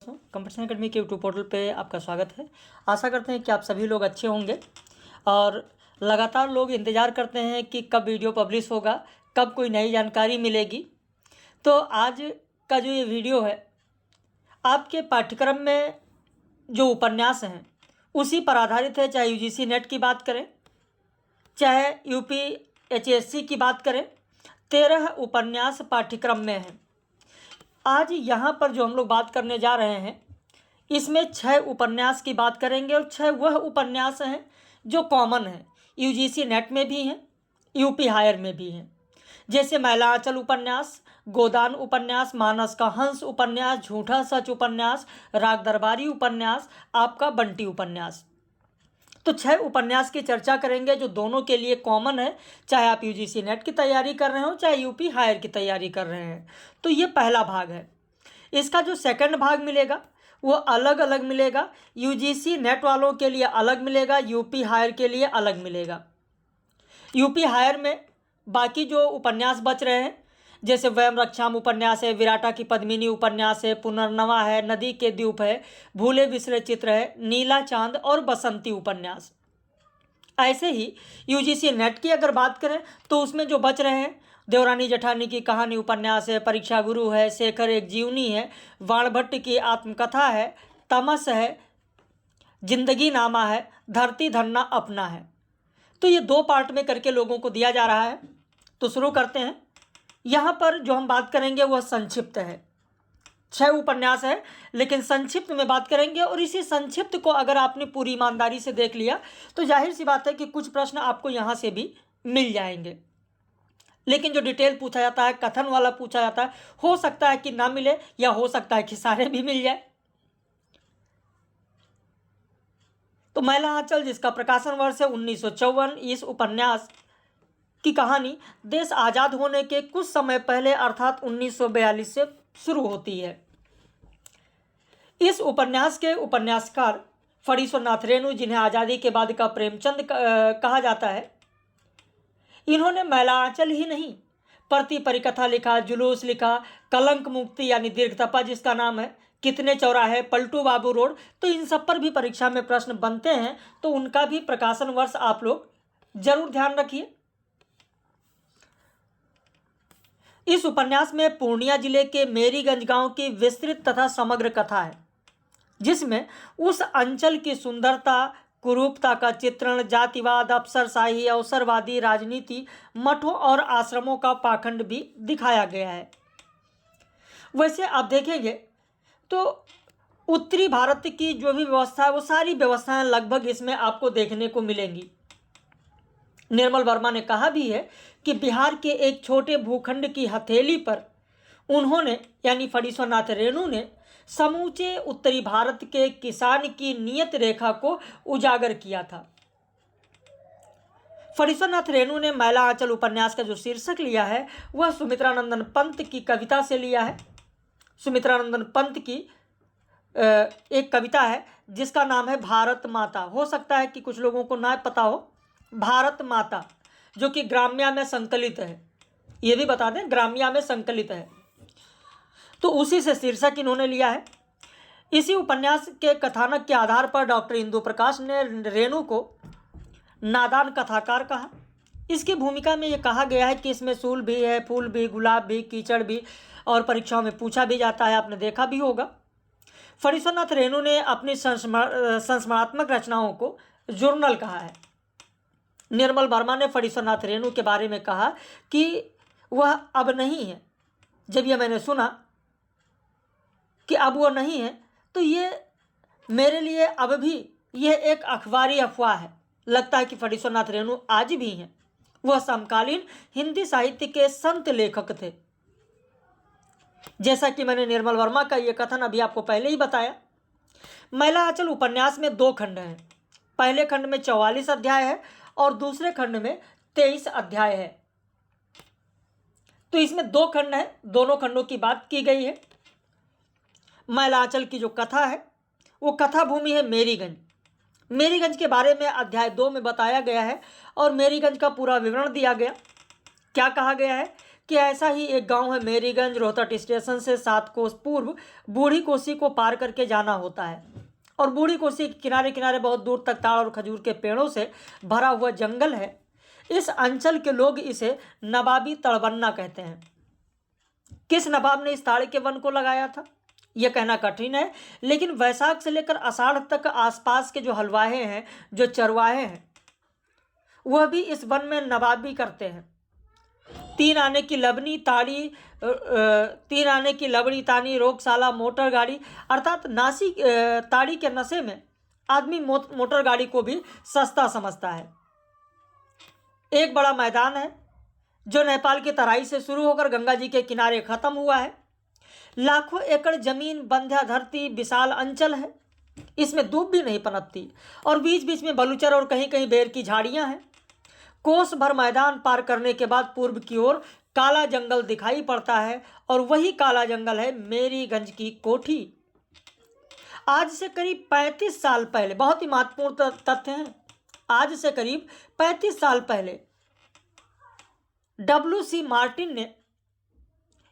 Competition academy के YouTube portal पे आपका स्वागत है। आशा करते हैं कि आप सभी लोग अच्छे होंगे और लगातार लोग इंतज़ार करते हैं कि कब वीडियो पब्लिश होगा, कब कोई नई जानकारी मिलेगी। तो आज का जो ये वीडियो है, आपके पाठ्यक्रम में जो उपन्यास हैं उसी पर आधारित है। चाहे यूजीसी नेट की बात करें, चाहे यूपीएचएससी की बात करें, 13 उपन्यास पाठ्यक्रम में हैं। आज यहाँ पर जो हम लोग बात करने जा रहे हैं, इसमें 6 उपन्यास की बात करेंगे और 6 वह उपन्यास हैं जो कॉमन हैं, यूजीसी नेट में भी हैं, यूपी हायर में भी हैं। जैसे मैला आंचल उपन्यास, गोदान उपन्यास, मानस का हंस उपन्यास, झूठा सच उपन्यास, राग दरबारी उपन्यास, आपका बंटी उपन्यास। तो 6 उपन्यास की चर्चा करेंगे जो दोनों के लिए कॉमन है, चाहे आप यूजीसी नेट की तैयारी कर रहे हो, चाहे यूपी हायर की तैयारी कर रहे हैं। तो ये पहला भाग है। इसका जो सेकंड भाग मिलेगा वो अलग अलग मिलेगा। यूजीसी नेट वालों के लिए अलग मिलेगा, यूपी हायर के लिए अलग मिलेगा। यूपी हायर में बाकी जो उपन्यास बच रहे हैं, जैसे वयम रक्षाम उपन्यास है, विराटा की पद्मिनी उपन्यास है, पुनर्नवा है, नदी के द्वीप है, भूले बिसरे चित्र है, नीला चांद और बसंती उपन्यास। ऐसे ही यूजीसी नेट की अगर बात करें तो उसमें जो बच रहे हैं, देवरानी जेठानी की कहानी उपन्यास है, परीक्षा गुरु है, शेखर एक जीवनी है, वाणभट्ट की आत्मकथा है, तमस है, जिंदगी नामा है, धरती धरना अपना है। तो ये 2 पार्ट में करके लोगों को दिया जा रहा है। तो शुरू करते हैं। यहाँ पर जो हम बात करेंगे वह संक्षिप्त है। 6 उपन्यास है लेकिन संक्षिप्त में बात करेंगे, और इसी संक्षिप्त को अगर आपने पूरी ईमानदारी से देख लिया तो जाहिर सी बात है कि कुछ प्रश्न आपको यहाँ से भी मिल जाएंगे। लेकिन जो डिटेल पूछा जाता है, कथन वाला पूछा जाता है, हो सकता है कि ना मिले या हो सकता है कि सारे भी मिल जाए। तो मैला आंचल, जिसका प्रकाशन वर्ष है 1954, इस उपन्यास की कहानी देश आज़ाद होने के कुछ समय पहले अर्थात 1942 से शुरू होती है। इस उपन्यास के उपन्यासकार फणीश्वरनाथ रेणु, जिन्हें आज़ादी के बाद का प्रेमचंद कहा जाता है, इन्होंने मैला आंचल ही नहीं, प्रति परिकथा लिखा, जुलूस लिखा, कलंक मुक्ति यानी दीर्घ तपा जिसका नाम है, कितने चौराहे, पलटू बाबू रोड। तो इन सब पर भी परीक्षा में प्रश्न बनते हैं, तो उनका भी प्रकाशन वर्ष आप लोग जरूर ध्यान रखिए। इस उपन्यास में पूर्णिया जिले के मेरीगंज गांव की विस्तृत तथा समग्र कथा है, जिसमें उस अंचल की सुंदरता, कुरूपता का चित्रण, जातिवाद, अफसरशाही, अवसरवादी राजनीति, मठों और आश्रमों का पाखंड भी दिखाया गया है। वैसे आप देखेंगे तो उत्तरी भारत की जो भी व्यवस्था है वो सारी व्यवस्थाएं लगभग इसमें आपको देखने को मिलेंगी। निर्मल वर्मा ने कहा भी है कि बिहार के एक छोटे भूखंड की हथेली पर उन्होंने यानी फणीश्वरनाथ रेणु ने समूचे उत्तरी भारत के किसान की नियत रेखा को उजागर किया था। फणीश्वरनाथ रेणु ने मैला आंचल उपन्यास का जो शीर्षक लिया है वह सुमित्रानंदन पंत की कविता से लिया है। सुमित्रानंदन पंत की एक कविता है जिसका नाम है भारत माता। हो सकता है कि कुछ लोगों को ना पता हो, भारत माता, जो कि ग्राम्या में संकलित है। ये भी बता दें, ग्राम्या में संकलित है। तो उसी से शीर्षक इन्होंने लिया है। इसी उपन्यास के कथानक के आधार पर डॉक्टर इंदु प्रकाश ने रेणु को नादान कथाकार कहा। इसकी भूमिका में ये कहा गया है कि इसमें सूल भी है, फूल भी, गुलाब भी, कीचड़ भी, और परीक्षाओं में पूछा भी जाता है, आपने देखा भी होगा। फणीश्वरनाथ रेणु ने अपनी संस्मरणात्मक रचनाओं को जर्नल कहा है। निर्मल वर्मा ने फणीश्वरनाथ रेणु के बारे में कहा कि वह अब नहीं है। जब यह मैंने सुना कि अब वह नहीं है तो ये मेरे लिए अब भी यह एक अखबारी अफवाह है। लगता है कि फणीश्वरनाथ रेणु आज भी हैं। वह समकालीन हिंदी साहित्य के संत लेखक थे। जैसा कि मैंने निर्मल वर्मा का यह कथन अभी आपको पहले ही बताया। मैला आंचल उपन्यास में 2 खंड हैं। पहले खंड में 44 अध्याय है और दूसरे खंड में 23 अध्याय है। तो इसमें 2 खंड है, दोनों खंडों की बात की गई है। मैला आंचल की जो कथा है वो कथा भूमि है मेरीगंज। मेरीगंज के बारे में अध्याय 2 में बताया गया है और मेरीगंज का पूरा विवरण दिया गया। क्या कहा गया है कि ऐसा ही एक गांव है मेरीगंज, रोहतक स्टेशन से 7 कोस पूर्व बूढ़ी कोसी को पार करके जाना होता है। और बूढ़ी कोसी के किनारे किनारे बहुत दूर तक ताड़ और खजूर के पेड़ों से भरा हुआ जंगल है। इस अंचल के लोग इसे नवाबी तड़बन्ना कहते हैं। किस नवाब ने इस ताड़ के वन को लगाया था यह कहना कठिन है, लेकिन वैशाख से लेकर आषाढ़ तक आसपास के जो हलवाहे हैं, जो चरवाहे हैं, वह भी इस वन में नवाबी करते हैं। 3 आने की लबनी तानी रोगशाला मोटर गाड़ी, अर्थात नासी ताड़ी के नशे में आदमी मोटर गाड़ी को भी सस्ता समझता है। एक बड़ा मैदान है जो नेपाल की तराई से शुरू होकर गंगा जी के किनारे खत्म हुआ है। लाखों एकड़ जमीन, बंध्या धरती, विशाल अंचल है। इसमें दूब भी नहीं पनपती और बीच बीच में बलूचर और कहीं कहीं बेर की झाड़ियां हैं। कोस भर मैदान पार करने के बाद पूर्व की ओर काला जंगल दिखाई पड़ता है और वही काला जंगल है मेरीगंज की कोठी। आज से करीब 35 साल पहले, बहुत ही महत्वपूर्ण तथ्य हैं, आज से करीब 35 साल पहले W.C. मार्टिन ने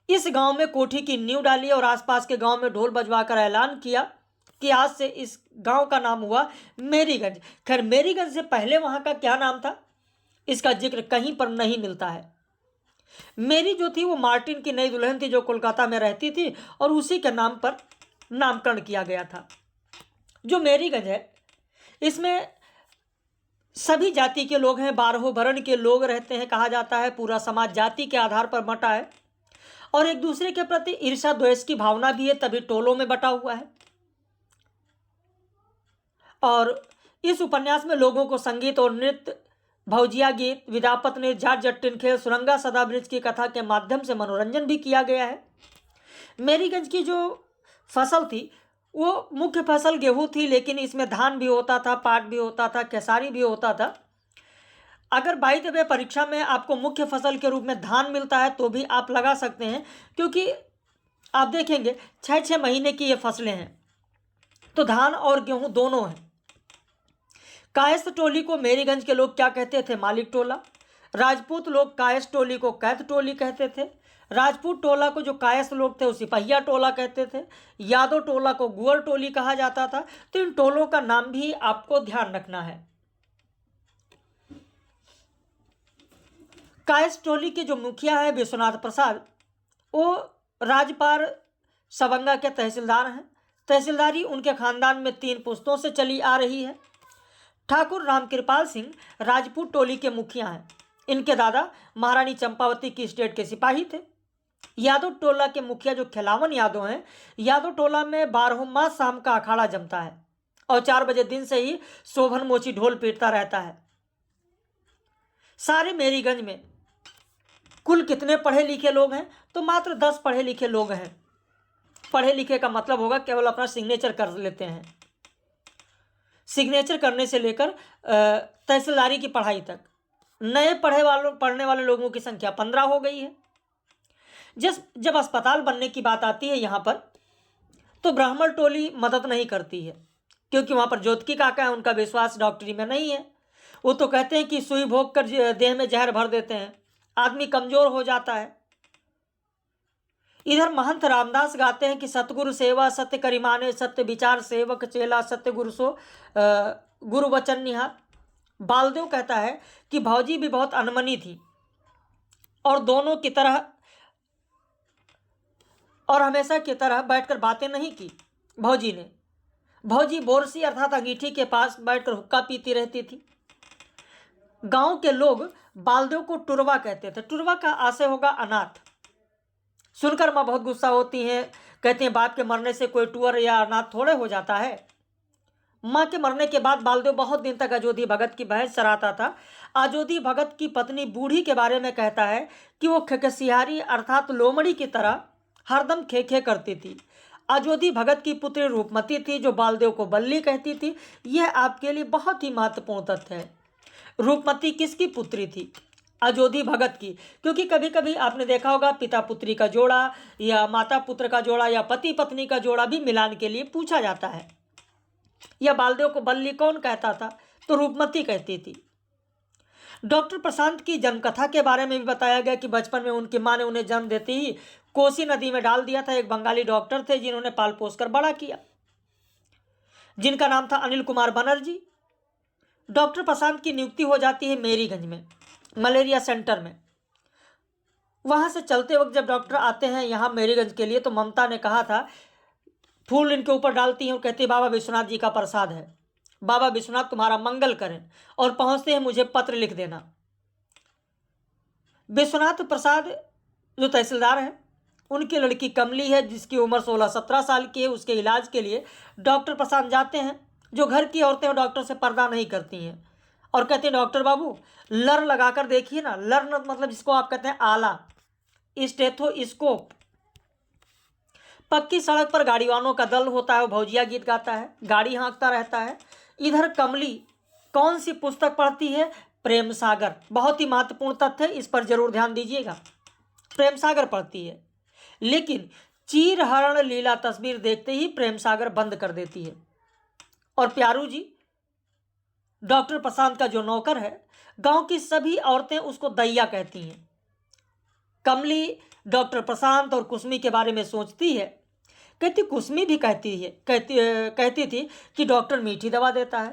इस गांव में कोठी की नींव डाली और आसपास के गांव में ढोल बजवाकर ऐलान किया कि आज से इस गांव का नाम हुआ मेरीगंज। खैर, मेरीगंज से पहले वहां का क्या नाम था इसका जिक्र कहीं पर नहीं मिलता है। मेरी जो थी वो मार्टिन की नई दुल्हन थी जो कोलकाता में रहती थी और उसी के नाम पर नामकरण किया गया था। जो मेरीगंज है इसमें सभी जाति के लोग हैं, 12 वर्ण के लोग रहते हैं। कहा जाता है पूरा समाज जाति के आधार पर बटा है और एक दूसरे के प्रति ईर्ष्या द्वेष की भावना भी है, तभी टोलों में बटा हुआ है। और इस उपन्यास में लोगों को संगीत और नृत्य, भौजिया गीत, विदापत नृत्य, जाट जट्टिन खेल, सुरंगा सदाब्रज की कथा के माध्यम से मनोरंजन भी किया गया है। मेरीगंज की जो फसल थी वो मुख्य फसल गेहूं थी, लेकिन इसमें धान भी होता था, पाट भी होता था, खेसारी भी होता था। अगर बाई द वे परीक्षा में आपको मुख्य फसल के रूप में धान मिलता है तो भी आप लगा सकते हैं, क्योंकि आप देखेंगे 6-6 महीने की ये फसलें हैं, तो धान और गेहूं दोनों हैं। कायस्थ टोली को मेरीगंज के लोग क्या कहते थे? मालिक टोला। राजपूत लोग कायस्थ टोली को कैथ टोली कहते थे। राजपूत टोला को जो कायस्थ लोग थे वो सिपहिया टोला कहते थे। यादव टोला को गुअर टोली कहा जाता था। तो इन टोलों का नाम भी आपको ध्यान रखना है। कायस्थ टोली के जो मुखिया है विश्वनाथ प्रसाद, वो राजपार सवंगा के तहसीलदार हैं। तहसीलदारी उनके खानदान में 3 पुश्तों से चली आ रही है। ठाकुर रामकृपाल सिंह राजपूत टोली के मुखिया हैं। इनके दादा महारानी चंपावती की स्टेट के सिपाही थे। यादव टोला के मुखिया जो खिलावन यादव हैं, यादव टोला में 12 माह शाम का अखाड़ा जमता है और 4 बजे दिन से ही शोभन मोची ढोल पीटता रहता है। सारे मेरीगंज में कुल कितने पढ़े लिखे लोग हैं? तो मात्र 10 पढ़े लिखे लोग हैं। पढ़े लिखे का मतलब होगा केवल अपना सिग्नेचर कर लेते हैं। सिग्नेचर करने से लेकर तहसीलदारी की पढ़ाई तक नए पढ़ने वाले लोगों की संख्या 15 हो गई है। जब अस्पताल बनने की बात आती है यहाँ पर, तो ब्राह्मण टोली मदद नहीं करती है, क्योंकि वहाँ पर ज्योतिकी काका है, उनका विश्वास डॉक्टरी में नहीं है। वो तो कहते हैं कि सुई भोग कर देह में जहर भर देते हैं, आदमी कमजोर हो जाता है। इधर महंत रामदास गाते हैं कि सतगुरु सेवा सत्य करिमाने, सत्य विचार सेवक चेला, सत्य गुरु सो गुरु वचन निहार। बालदेव कहता है कि भौजी भी बहुत अनमनी थी और दोनों की तरह और हमेशा की तरह बैठकर बातें नहीं की। भौजी बोरसी अर्थात अंगीठी के पास बैठकर हुक्का पीती रहती थी। गांव के लोग बालदेव को टुरवा कहते थे। टुरवा का आशय होगा अनाथ। सुनकर माँ बहुत गुस्सा होती हैं, कहती हैं बाप के मरने से कोई टुअर या अनाथ थोड़े हो जाता है। माँ के मरने के बाद बालदेव बहुत दिन तक अजोधी भगत की बहस चराता था। अजोधी भगत की पत्नी बूढ़ी के बारे में कहता है कि वो खेकसिहारी अर्थात लोमड़ी की तरह हरदम खे करती थी। अजोधी भगत की पुत्री रूपमती थी जो बालदेव को बल्ली कहती थी। यह आपके लिए बहुत ही महत्वपूर्ण तथ्य है। रूपमती किसकी पुत्री थी? अजोधी भगत की। क्योंकि कभी कभी आपने देखा होगा पिता पुत्री का जोड़ा या माता पुत्र का जोड़ा या पति पत्नी का जोड़ा भी मिलान के लिए पूछा जाता है। यह बालदेव को बल्ली कौन कहता था? तो रूपमती कहती थी। डॉक्टर प्रशांत की जन्म कथा के बारे में भी बताया गया कि बचपन में उनकी मां ने उन्हें जन्म देते ही कोसी नदी में डाल दिया था। एक बंगाली डॉक्टर थे जिन्होंने पाल पोस कर बड़ा किया, जिनका नाम था अनिल कुमार बनर्जी। डॉक्टर प्रशांत की नियुक्ति हो जाती है मेरीगंज में मलेरिया सेंटर में। वहां से चलते वक्त जब डॉक्टर आते हैं यहाँ मेरीगंज के लिए, तो ममता ने कहा था, फूल इनके ऊपर डालती हैं और कहती है बाबा विश्वनाथ जी का प्रसाद है, बाबा विश्वनाथ तुम्हारा मंगल करें, और पहुंचते हैं मुझे पत्र लिख देना। विश्वनाथ प्रसाद जो तहसीलदार हैं, उनकी लड़की कमली है जिसकी उम्र 16-17 साल की है। उसके इलाज के लिए डॉक्टर प्रसाद जाते हैं। जो घर की औरतें और डॉक्टर से पर्दा नहीं करती हैं और कहते हैं डॉक्टर बाबू लर लगाकर देखिए ना। लर मतलब जिसको आप कहते हैं आला, स्टेथोस्कोप। पक्की सड़क पर गाड़ीवानों का दल होता है, वो भौजिया गीत गाता है, गाड़ी हाँकता रहता है। इधर कमली कौन सी पुस्तक पढ़ती है? प्रेम सागर। बहुत ही महत्वपूर्ण तथ्य है, इस पर जरूर ध्यान दीजिएगा। प्रेम सागर पढ़ती है, लेकिन चीरहरण लीला तस्वीर देखते ही प्रेम सागर बंद कर देती है। और प्यारू जी डॉक्टर प्रशांत का जो नौकर है, गांव की सभी औरतें उसको दैया कहती हैं। कमली डॉक्टर प्रशांत और कुसमी के बारे में सोचती है, कहती कुसमी भी कहती थी कि डॉक्टर मीठी दवा देता है,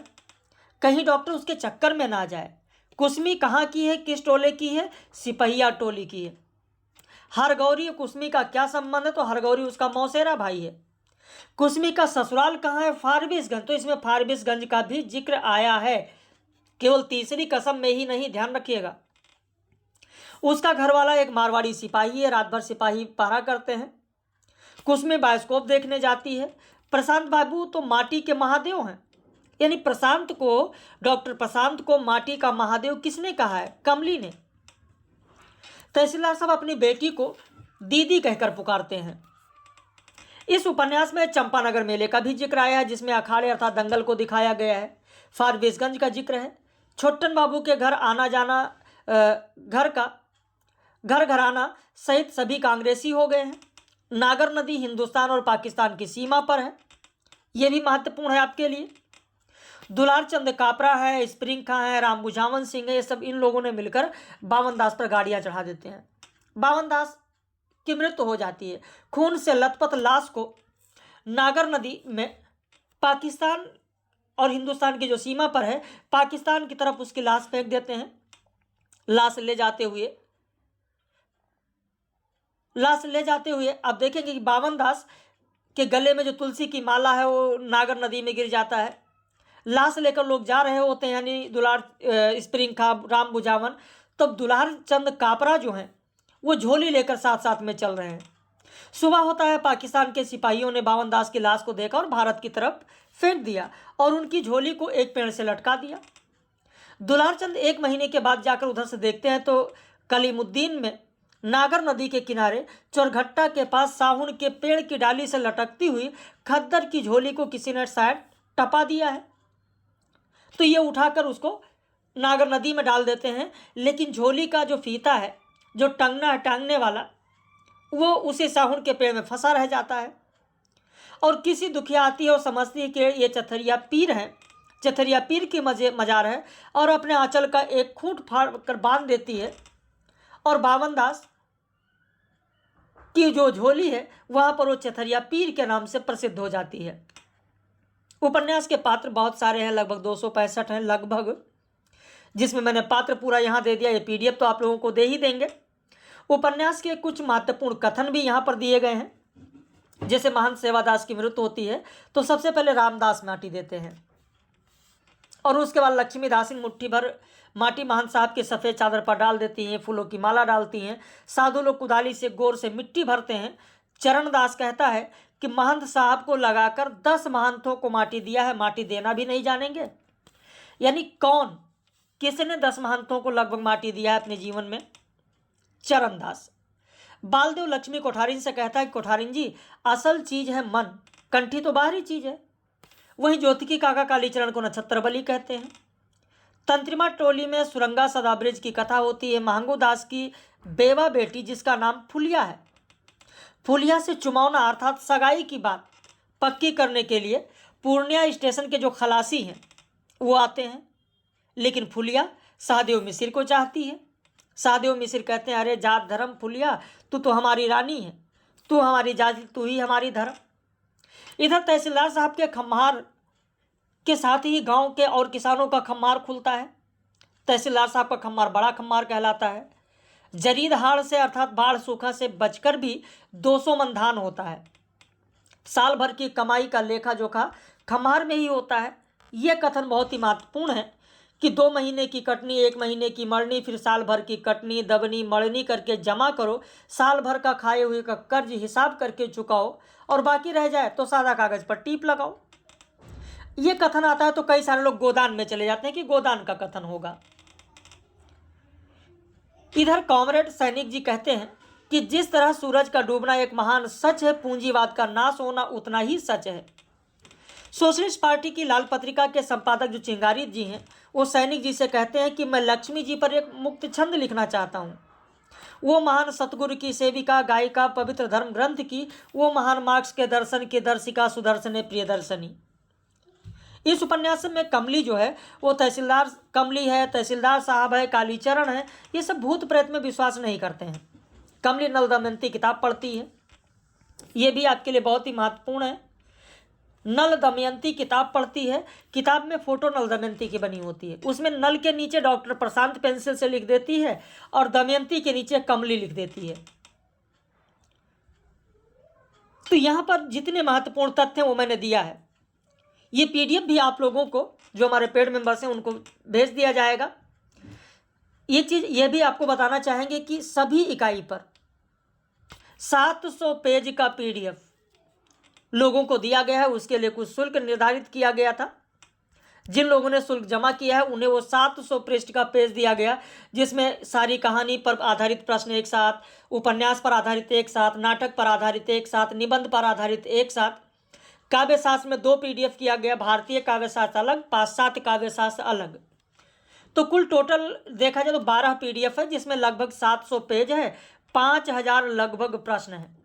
कहीं डॉक्टर उसके चक्कर में ना जाए। कुसमी कहाँ की है, किस टोले की है? सिपहिया टोली की है। हरगौरी और कुसमी का क्या संबंध है? तो हरगौरी उसका मौसेरा भाई है। कुसमी का ससुराल कहाँ है? फारबिसगंज। तो इसमें फारबिसगंज का भी जिक्र आया है, केवल तीसरी कसम में ही नहीं, ध्यान रखिएगा। उसका घरवाला एक मारवाड़ी सिपाही है, रात भर सिपाही पहरा करते हैं। कुसमी बायोस्कोप देखने जाती है। प्रशांत बाबू तो माटी के महादेव हैं, यानी डॉक्टर प्रशांत को माटी का महादेव किसने कहा है? कमली ने। तहसीलदार साहब अपनी बेटी को दीदी कहकर पुकारते हैं। इस उपन्यास में चंपानगर मेले का भी जिक्र आया है, जिसमें अखाड़े अर्थात दंगल को दिखाया गया है। फारबिसगंज का जिक्र है। छोटन बाबू के घर आना जाना, घर घराना सहित सभी कांग्रेसी हो गए हैं। नागर नदी हिंदुस्तान और पाकिस्तान की सीमा पर है, यह भी महत्वपूर्ण है आपके लिए। दुलार चंद कापरा है, स्प्रिंग खां है, राम बुझावन सिंह है, ये सब इन लोगों ने मिलकर बावन दास पर गाड़ियां चढ़ा देते हैं। बावन दास की मृत्यु हो जाती है। खून से लथपथ लाश को नागर नदी में पाकिस्तान और हिंदुस्तान की जो सीमा पर है, पाकिस्तान की तरफ उसकी लाश फेंक देते हैं। लाश ले जाते हुए अब देखेंगे कि बावन दास के गले में जो तुलसी की माला है वो नागर नदी में गिर जाता है। लाश लेकर लोग जा रहे होते हैं, यानी दुलार स्प्रिंग खां, राम बुझावन। तब दुलार चंद कापरा जो हैं वो झोली लेकर साथ साथ में चल रहे हैं। सुबह होता है, पाकिस्तान के सिपाहियों ने बावन दास की लाश को देखा और भारत की तरफ फेंक दिया और उनकी झोली को एक पेड़ से लटका दिया। दुलार चंद 1 महीने के बाद जाकर उधर से देखते हैं तो कलीमुद्दीन में नागर नदी के किनारे चोरघट्टा के पास साहुन के पेड़ की डाली से लटकती हुई खद्दर की झोली को किसी ने शायद टपा दिया है। तो ये उठाकर उसको नागर नदी में डाल देते हैं, लेकिन झोली का जो फीता है, जो टांगने वाला, वो उसी साहुन के पेड़ में फंसा रह जाता है। और किसी दुखिया आती है और समझती है कि ये चथरिया पीर है, चथरिया पीर की मजार है, और अपने आंचल का एक खूंट फाड़ कर बांध देती है। और बावन दास की जो झोली है वहाँ पर वो चथरिया पीर के नाम से प्रसिद्ध हो जाती है। उपन्यास के पात्र बहुत सारे हैं, लगभग 265 हैं लगभग, जिसमें मैंने पात्र पूरा यहाँ दे दिया। ये PDF तो आप लोगों को दे ही देंगे। उपन्यास के कुछ महत्वपूर्ण कथन भी यहाँ पर दिए गए हैं। जैसे महंत सेवादास की मृत्यु होती है तो सबसे पहले रामदास माटी देते हैं, और उसके बाद लक्ष्मीदास मुट्ठी भर माटी महंत साहब के सफ़ेद चादर पर डाल देती हैं, फूलों की माला डालती हैं। साधु लोग कुदाली से गोर से मिट्टी भरते हैं। चरणदास कहता है कि महंत साहब को लगाकर 10 महंतों को माटी दिया है, माटी देना भी नहीं जानेंगे। यानी किसने 10 महंतों को लगभग माटी दिया है अपने जीवन में? चरणदास। बालदेव लक्ष्मी कोठारिन से कहता है कि कोठारिन जी, असल चीज है मन, कंठी तो बाहरी चीज है। वहीं ज्योतिकी काका कालीचरण को नक्षत्र बली कहते हैं। तंत्रिमा टोली में सुरंगा सदाब्रिज की कथा होती है। महंगू दास की बेवा बेटी जिसका नाम फुलिया है, फुलिया से चुमावना अर्थात सगाई की बात पक्की करने के लिए पूर्णिया स्टेशन के जो खलासी हैं वो आते हैं, लेकिन फुलिया सहदेव मिसिर को चाहती है। सहदेव मिसिर कहते हैं, अरे जात धर्म फुलिया, तू तो हमारी रानी है, तू हमारी जाति, तू ही हमारी धर्म। इधर तहसीलदार साहब के खम्हार के साथ ही गांव के और किसानों का खम्हार खुलता है। तहसीलदार साहब का खम्हार बड़ा खम्हार कहलाता है। जरीद हाड़ से अर्थात बाढ़ सूखा से बचकर भी 200 मन धान होता है। साल भर की कमाई का लेखा जोखा खम्हार में ही होता है। यह कथन बहुत ही महत्वपूर्ण है कि 2 महीने की कटनी, 1 महीने की मरनी, फिर साल भर की कटनी, दबनी, मरनी करके जमा करो, साल भर का खाए हुए का कर्ज हिसाब करके चुकाओ, और बाकी रह जाए तो सादा कागज पर टीप लगाओ। ये कथन आता है तो कई सारे लोग गोदान में चले जाते हैं कि गोदान का कथन होगा। इधर कॉमरेड सैनिक जी कहते हैं कि जिस तरह सूरज का डूबना एक महान सच है, पूंजीवाद का नाश होना उतना ही सच है। सोशलिस्ट पार्टी की लाल पत्रिका के संपादक जो चिंगारी जी हैं, वो सैनिक जी से कहते हैं कि मैं लक्ष्मी जी पर एक मुक्त छंद लिखना चाहता हूँ। वो महान सतगुरु की सेविका, गायिका, पवित्र धर्म ग्रंथ की वो महान मार्क्स के दर्शन की दर्शिका, सुदर्शने प्रियदर्शनी। इस उपन्यास में कमली जो है वो तहसीलदार कमली है, तहसीलदार साहब है, कालीचरण है, ये सब भूत प्रेत में विश्वास नहीं करते हैं। कमली नल दमयंती किताब पढ़ती है, ये भी आपके लिए बहुत ही महत्वपूर्ण है। नल दमयंती किताब पढ़ती है। किताब में फोटो नल दमयंती की बनी होती है। उसमें नल के नीचे डॉक्टर प्रशांत पेंसिल से लिख देती है और दमयंती के नीचे कमली लिख देती है। तो यहाँ पर जितने महत्वपूर्ण तथ्य हैं वो मैंने दिया है। ये पीडीएफ भी आप लोगों को जो हमारे पेड मेंबर्स हैं उनको भेज दिया जाएगा। ये भी आपको बताना चाहेंगे कि सभी इकाई पर 700 पेज का पीडीएफ लोगों को दिया गया है। उसके लिए कुछ शुल्क निर्धारित किया गया था। जिन लोगों ने शुल्क जमा किया है उन्हें वो 700 पृष्ठ का पेज दिया गया, जिसमें सारी कहानी पर आधारित प्रश्न एक साथ, उपन्यास पर आधारित एक साथ, नाटक पर आधारित एक साथ, निबंध पर आधारित एक साथ, काव्य शास्त्र में 2 पीडीएफ किया गया, भारतीय काव्य शास्त्र अलग, पाश्चात्य काव्य शास्त्र अलग। तो कुल टोटल देखा जाए तो 12 पीडीएफ है, जिसमें लगभग 700 पेज है, 5000 लगभग प्रश्न है।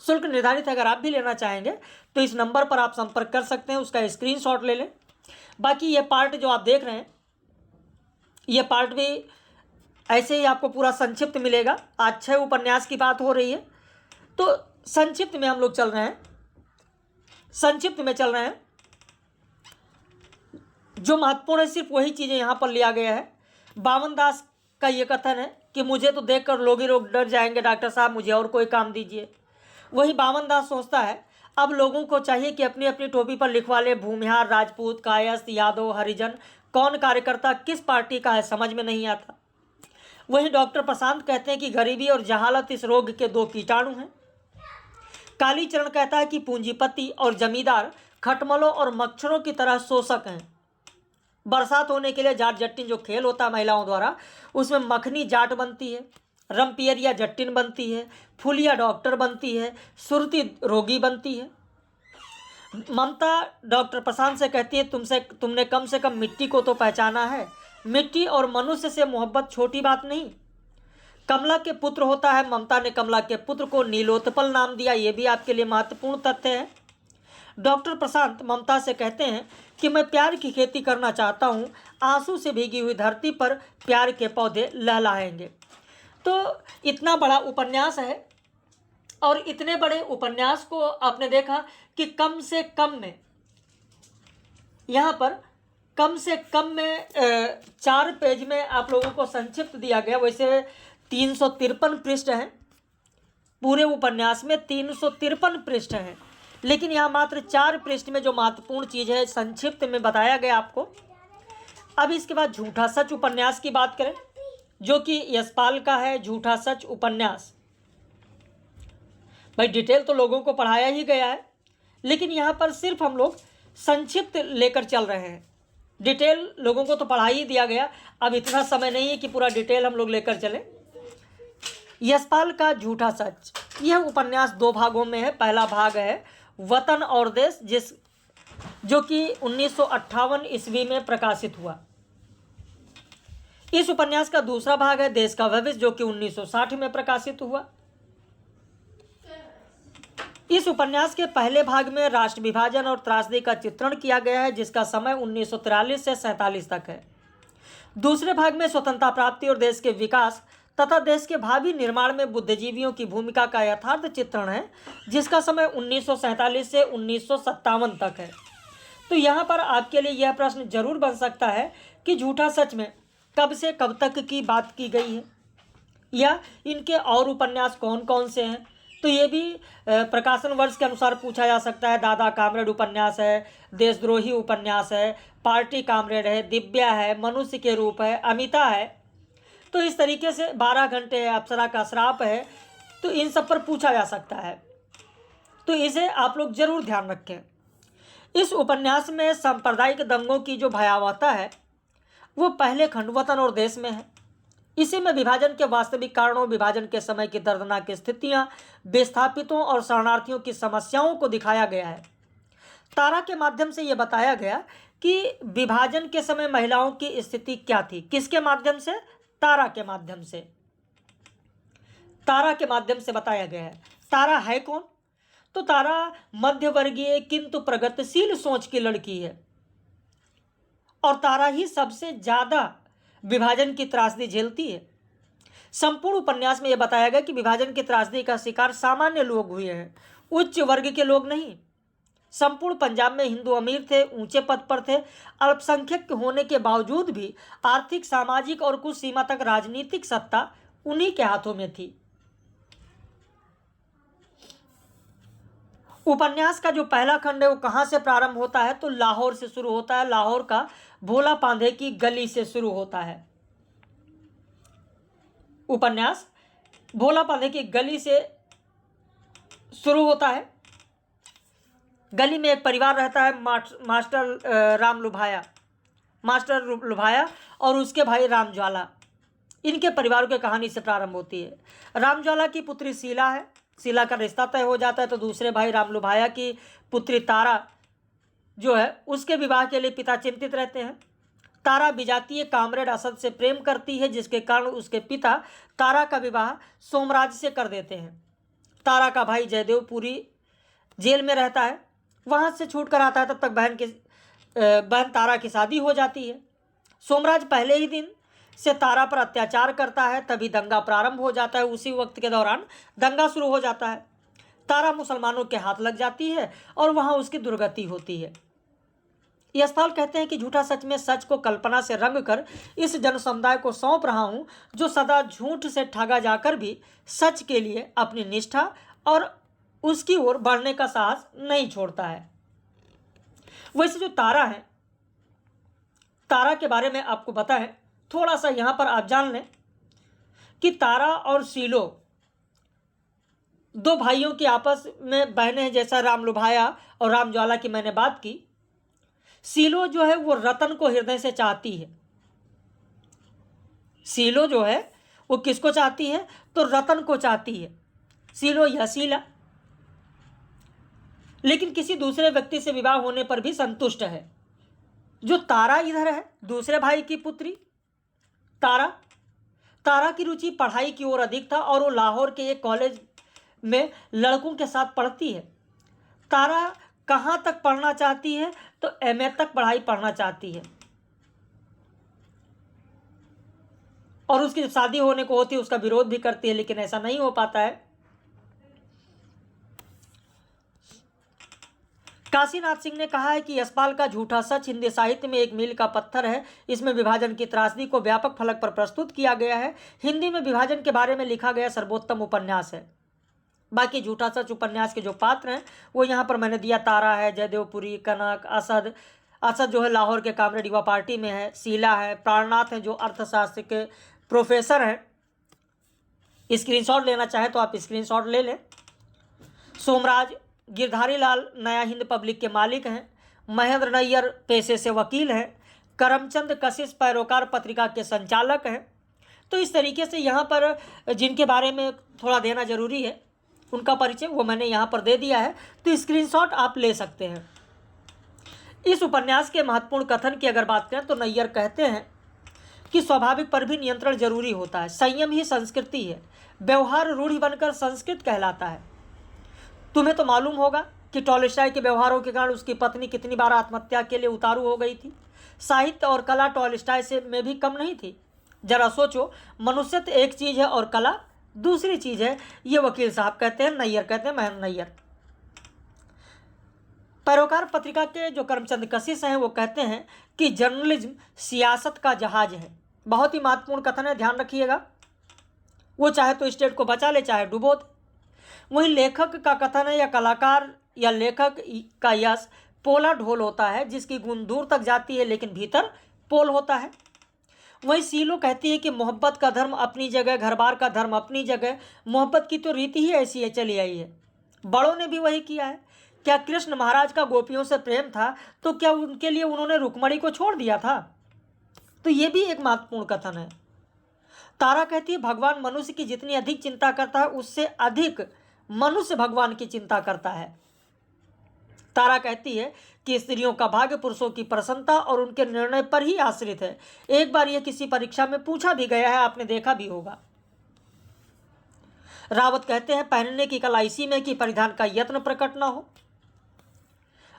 शुल्क निर्धारित है। अगर आप भी लेना चाहेंगे तो इस नंबर पर आप संपर्क कर सकते हैं, उसका स्क्रीनशॉट ले लें। बाकी ये पार्ट जो आप देख रहे हैं, ये पार्ट भी ऐसे ही आपको पूरा संक्षिप्त मिलेगा। आज 6 उपन्यास की बात हो रही है, तो संक्षिप्त में हम लोग चल रहे हैं। संक्षिप्त में चल रहे हैं, जो महत्वपूर्ण है सिर्फ वही चीज़ें यहाँ पर लिया गया है। बावन दास का ये कथन है कि मुझे तो देखकर लोग ही लोग डर जाएंगे, डॉक्टर साहब मुझे और कोई काम दीजिए। वही बावन दास सोचता है अब लोगों को चाहिए कि अपनी अपनी टोपी पर लिखवा ले भूमिहार, राजपूत, कायस्थ, यादव, हरिजन, कौन कार्यकर्ता किस पार्टी का है समझ में नहीं आता। वही डॉक्टर प्रशांत कहते हैं कि गरीबी और जहालत इस रोग के 2 कीटाणु हैं। कालीचरण कहता है कि पूंजीपति और जमींदार खटमलों और मच्छरों की तरह शोषक हैं। बरसात होने के लिए जाट जट्टिन जो खेल होता है महिलाओं द्वारा, उसमें मखनी जाट बनती है, रमपियरिया जट्टिन बनती है, फुलिया डॉक्टर बनती है, सुरती रोगी बनती है। ममता डॉक्टर प्रशांत से कहती है तुमने कम से कम मिट्टी को तो पहचाना है। मिट्टी और मनुष्य से मोहब्बत छोटी बात नहीं। कमला के पुत्र होता है, ममता ने कमला के पुत्र को नीलोत्पल नाम दिया, ये भी आपके लिए महत्वपूर्ण तथ्य है। डॉक्टर प्रशांत ममता से कहते हैं कि मैं प्यार की खेती करना चाहता हूँ, आंसू से भीगी हुई धरती पर प्यार के पौधे लहलाएंगे। तो इतना बड़ा उपन्यास है, और इतने बड़े उपन्यास को आपने देखा कि कम से कम में यहाँ पर कम से कम में 4 पेज में आप लोगों को संक्षिप्त दिया गया। वैसे 353 पृष्ठ हैं, पूरे उपन्यास में 353 पृष्ठ हैं, लेकिन यहाँ मात्र 4 पृष्ठ में जो महत्वपूर्ण चीज़ है संक्षिप्त में बताया गया आपको। अब इसके बाद झूठा सच उपन्यास की बात करें, जो कि यशपाल का है। झूठा सच उपन्यास, भाई डिटेल तो लोगों को पढ़ाया ही गया है, लेकिन यहाँ पर सिर्फ हम लोग संक्षिप्त लेकर चल रहे हैं। डिटेल लोगों को तो पढ़ा ही दिया गया, अब इतना समय नहीं है कि पूरा डिटेल हम लोग लेकर चलें। यशपाल का झूठा सच, यह उपन्यास 2 भागों में है। पहला भाग है वतन और देश, जो कि 1958 ईस्वी में प्रकाशित हुआ। इस उपन्यास का दूसरा भाग है देश का भविष्य, जो कि 1960 में प्रकाशित हुआ। इस उपन्यास के पहले भाग में राष्ट्र विभाजन और त्रासदी का चित्रण किया गया है, जिसका समय 1943 से 47 तक है। दूसरे भाग में स्वतंत्रता प्राप्ति और देश के विकास तथा देश के भावी निर्माण में बुद्धिजीवियों की भूमिका का यथार्थ चित्रण है, जिसका समय 1947 से 1957 तक है। तो यहाँ पर आपके लिए यह प्रश्न जरूर बन सकता है कि झूठा सच में कब से कब तक की बात की गई है, या इनके और उपन्यास कौन कौन से हैं। तो ये भी प्रकाशन वर्ष के अनुसार पूछा जा सकता है। दादा कामरेड उपन्यास है, देशद्रोही उपन्यास है, पार्टी कामरेड है, दिव्या है, मनुष्य के रूप है, अमिता है। तो इस तरीके से 12 घंटे है, अप्सरा का श्राप है। तो इन सब पर पूछा जा सकता है, तो इसे आप लोग जरूर ध्यान रखें। इस उपन्यास में सांप्रदायिक दंगों की जो भयावहता है वो पहले खंड वतन और देश में है। इसी में विभाजन के वास्तविक कारणों, विभाजन के समय की दर्दनाक स्थितियां, विस्थापितों और शरणार्थियों की समस्याओं को दिखाया गया है। तारा के माध्यम से यह बताया गया कि विभाजन के समय महिलाओं की स्थिति क्या थी। किसके माध्यम से? तारा के माध्यम से। तारा के माध्यम से बताया गया है। तारा है कौन? तो तारा मध्यवर्गीय किंतु प्रगतिशील सोच की लड़की है, और तारा ही सबसे ज्यादा विभाजन की त्रासदी झेलती है। संपूर्ण उपन्यास में यह बताया गया कि विभाजन की त्रासदी का शिकार सामान्य लोग हुए हैं, उच्च वर्ग के लोग नहीं। संपूर्ण पंजाब में हिंदू अमीर थे, ऊंचे पद पर थे, अल्पसंख्यक होने के बावजूद भी आर्थिक, सामाजिक और कुछ सीमा तक राजनीतिक सत्ता उन्हीं के हाथों में थी। उपन्यास का जो पहला खंड है वो कहाँ से प्रारंभ होता है? तो लाहौर से शुरू होता है। लाहौर का भोला पांधे की गली से शुरू होता है। उपन्यास भोला पांधे की गली से शुरू होता है। गली में एक परिवार रहता है, मास्टर राम लुभाया, मास्टर लुभाया और उसके भाई राम ज्वाला। इनके परिवार की कहानी से प्रारंभ होती है। राम ज्वाला की पुत्री शीला है। शीला का रिश्ता तय हो जाता है, तो दूसरे भाई राम लुभाया की पुत्री तारा जो है उसके विवाह के लिए पिता चिंतित रहते हैं। तारा विजातीय कामरेड असद से प्रेम करती है, जिसके कारण उसके पिता तारा का विवाह सोमराज से कर देते हैं। तारा का भाई जयदेव पूरी जेल में रहता है, वहाँ से छूट कर आता है। तब तक बहन तारा की शादी हो जाती है। सोमराज पहले ही दिन से तारा पर अत्याचार करता है, तभी दंगा प्रारंभ हो जाता है। उसी वक्त के दौरान दंगा शुरू हो जाता है। तारा मुसलमानों के हाथ लग जाती है और वहाँ उसकी दुर्गति होती है। यशपाल कहते हैं कि झूठा सच में सच को कल्पना से रंग कर इस जन समुदाय को सौंप रहा हूँ, जो सदा झूठ से ठगा जाकर भी सच के लिए अपनी निष्ठा और उसकी ओर बढ़ने का साहस नहीं छोड़ता है। वैसे जो तारा है, तारा के बारे में आपको पता है, थोड़ा सा यहाँ पर आप जान लें कि तारा और शीलो दो भाइयों की आपस में बहनें हैं। जैसा राम लुभाया और राम ज्वाला की मैंने बात की, शीलो जो है वो रतन को हृदय से चाहती है। शीलो जो है वो किसको चाहती है? तो रतन को चाहती है। शीलो या शीला, लेकिन किसी दूसरे व्यक्ति से विवाह होने पर भी संतुष्ट है। जो तारा इधर है, दूसरे भाई की पुत्री तारा की रुचि पढ़ाई की ओर अधिक था और वो लाहौर के एक कॉलेज में लड़कों के साथ पढ़ती है। तारा कहाँ तक पढ़ना चाहती है? तो एमए तक पढ़ाई पढ़ना चाहती है, और उसकी जब शादी होने को होती है उसका विरोध भी करती है, लेकिन ऐसा नहीं हो पाता है। काशीनाथ सिंह ने कहा है कि यशपाल का झूठा सच हिंदी साहित्य में एक मील का पत्थर है। इसमें विभाजन की त्रासदी को व्यापक फलक पर प्रस्तुत किया गया है। हिंदी में विभाजन के बारे में लिखा गया सर्वोत्तम उपन्यास है। बाकी झूठा सच उपन्यास के जो पात्र हैं वो यहाँ पर मैंने दिया। तारा है, जयदेवपुरी, कनक, असद जो है लाहौर के कामरेड युवा पार्टी में है, शीला है, प्राणनाथ है जो अर्थशास्त्र के प्रोफेसर हैं। स्क्रीनशॉट लेना चाहे तो आप स्क्रीनशॉट ले लें। सोमराज गिरधारी लाल नया हिंद पब्लिक के मालिक हैं। महेंद्र नैयर पेशे से वकील हैं। करमचंद कशिश पैरोकार पत्रिका के संचालक हैं। तो इस तरीके से यहाँ पर जिनके बारे में थोड़ा देना जरूरी है उनका परिचय वो मैंने यहाँ पर दे दिया है, तो स्क्रीनशॉट आप ले सकते हैं। इस उपन्यास के महत्वपूर्ण कथन की अगर बात करें तो नैयर कहते हैं कि स्वाभाविक पर भी नियंत्रण जरूरी होता है। संयम ही संस्कृति है। व्यवहार रूढ़ि बनकर संस्कृत कहलाता है। तुम्हें तो मालूम होगा कि टॉलस्टॉय के व्यवहारों के कारण उसकी पत्नी कितनी बार आत्महत्या के लिए उतारू हो गई थी। साहित्य और कला टॉलस्टॉय से में भी कम नहीं थी। जरा सोचो, मनुष्यत्व एक चीज़ है और कला दूसरी चीज़ है। ये वकील साहब कहते हैं, नैयर कहते हैं, महेंद्र नैयर। पैरोकार पत्रिका के जो करमचंद कशिश हैं वो कहते हैं कि जर्नलिज्म सियासत का जहाज है। बहुत ही महत्वपूर्ण कथन है, ध्यान रखिएगा। वो चाहे तो स्टेट को बचा ले, चाहे डुबो दे। वहीं लेखक का कथन है, या कलाकार या लेखक का यश पोला ढोल होता है जिसकी गूंज दूर तक जाती है लेकिन भीतर पोल होता है। वहीं सीलो कहती है कि मोहब्बत का धर्म अपनी जगह, घर बार का धर्म अपनी जगह। मोहब्बत की तो रीति ही ऐसी है, चली आई है। बड़ों ने भी वही किया है। क्या कृष्ण महाराज का गोपियों से प्रेम था तो क्या उनके लिए उन्होंने रुक्मणी को छोड़ दिया था? तो ये भी एक महत्वपूर्ण कथन है। तारा कहती है भगवान मनुष्य की जितनी अधिक चिंता करता है उससे अधिक मनुष्य भगवान की चिंता करता है। तारा कहती है कि स्त्रियों का भाग्य पुरुषों की प्रसन्नता और उनके निर्णय पर ही आश्रित है। एक बार यह किसी परीक्षा में पूछा भी गया है, आपने देखा भी होगा। रावत कहते हैं पहनने की कला इसी में कि परिधान का यत्न प्रकट न हो।